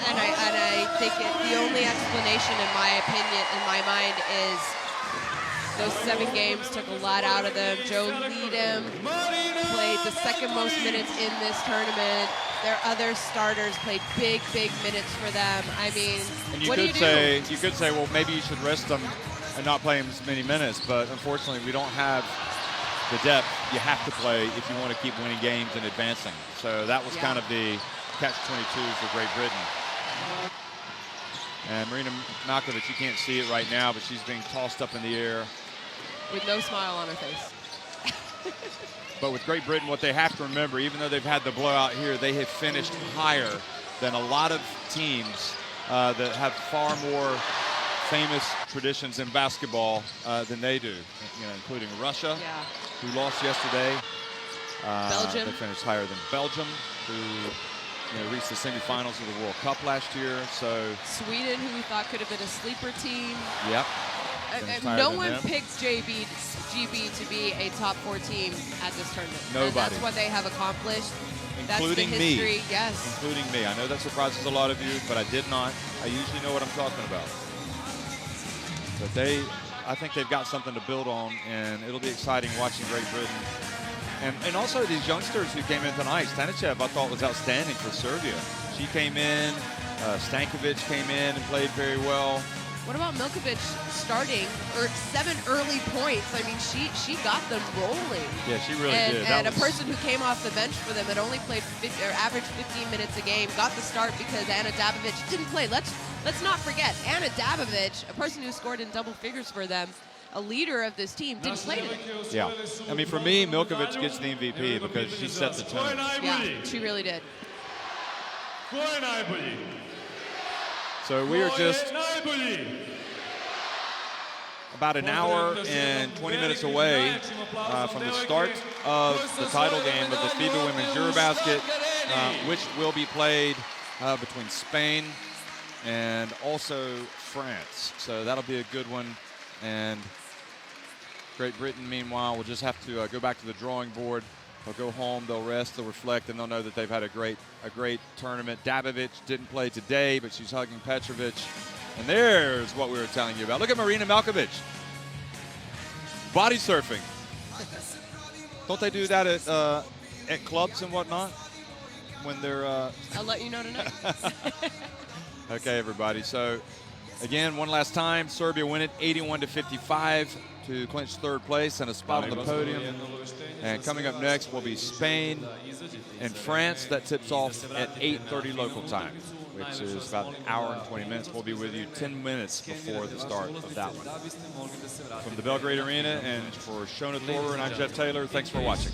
Speaker 2: And I think the only explanation, in my opinion, in my mind, is those 7 games took a lot out of them. Joe Leadham played the second most minutes in this tournament. Their other starters played big minutes for them. I mean,
Speaker 1: And
Speaker 2: what do you do?
Speaker 1: You could say, well, maybe you should rest them and not play them as many minutes. But unfortunately, we don't have the depth you have to play if you want to keep winning games and advancing. So that was kind of the catch-22 for Great Britain. And Marina Malkovic, you can't see it right now, but she's being tossed up in the air.
Speaker 2: With no smile on her face.
Speaker 1: But with Great Britain, what they have to remember, even though they've had the blowout here, they have finished higher than a lot of teams that have far more famous traditions in basketball than they do, including Russia, who lost yesterday.
Speaker 2: Belgium.
Speaker 1: They finished higher than Belgium, who reached the semifinals of the World Cup last year. So
Speaker 2: Sweden, who we thought could have been a sleeper team.
Speaker 1: Yep.
Speaker 2: No one picked GB to be a top 4 team at this tournament.
Speaker 1: Nobody.
Speaker 2: And that's what they have accomplished.
Speaker 1: Including
Speaker 2: that's the history.
Speaker 1: me.
Speaker 2: Yes.
Speaker 1: Including me. I know that surprises a lot of you, but I did not. I usually know what I'm talking about. But I think they've got something to build on, and it'll be exciting watching Great Britain. And also these youngsters who came in tonight. Stanicev, I thought, was outstanding for Serbia. She came in. Stankovic came in and played very well.
Speaker 2: What about Milkovic starting 7 early points? I mean, she got them rolling.
Speaker 1: Yeah, she really did.
Speaker 2: And a person who came off the bench for them had only played averaged 15 minutes a game, got the start because Ana Dabovic didn't play. Let's not forget, Ana Dabovic, a person who scored in double figures for them, a leader of this team, didn't play today.
Speaker 1: Yeah. I mean, for me, Milkovic gets the MVP because she set the tone.
Speaker 2: Yeah, she really did.
Speaker 1: So we are just about an hour and 20 minutes away from the start of the title game of the FIBA Women's EuroBasket, which will be played between Spain and also France. So that'll be a good one. And Great Britain, meanwhile, will just have to go back to the drawing board. They'll go home, they'll rest, they'll reflect, and they'll know that they've had a great tournament. Dabovic didn't play today, but she's hugging Petrovic. And there's what we were telling you about. Look at Marina Malkovic. Body surfing. Don't they do that at clubs and whatnot? When they're...
Speaker 2: I'll let you know tonight.
Speaker 1: Okay, everybody. So, again, one last time. Serbia win it 81-55 to clinch 3rd place and a spot on the podium. And coming up next will be Spain and France. That tips off at 8:30 local time, which is about an hour and 20 minutes. We'll be with you 10 minutes before the start of that one. From the Belgrade Arena and for Shona Thorber and I'm Jeff Taylor, thanks for watching.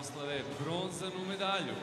Speaker 3: proslave bronzanu medalju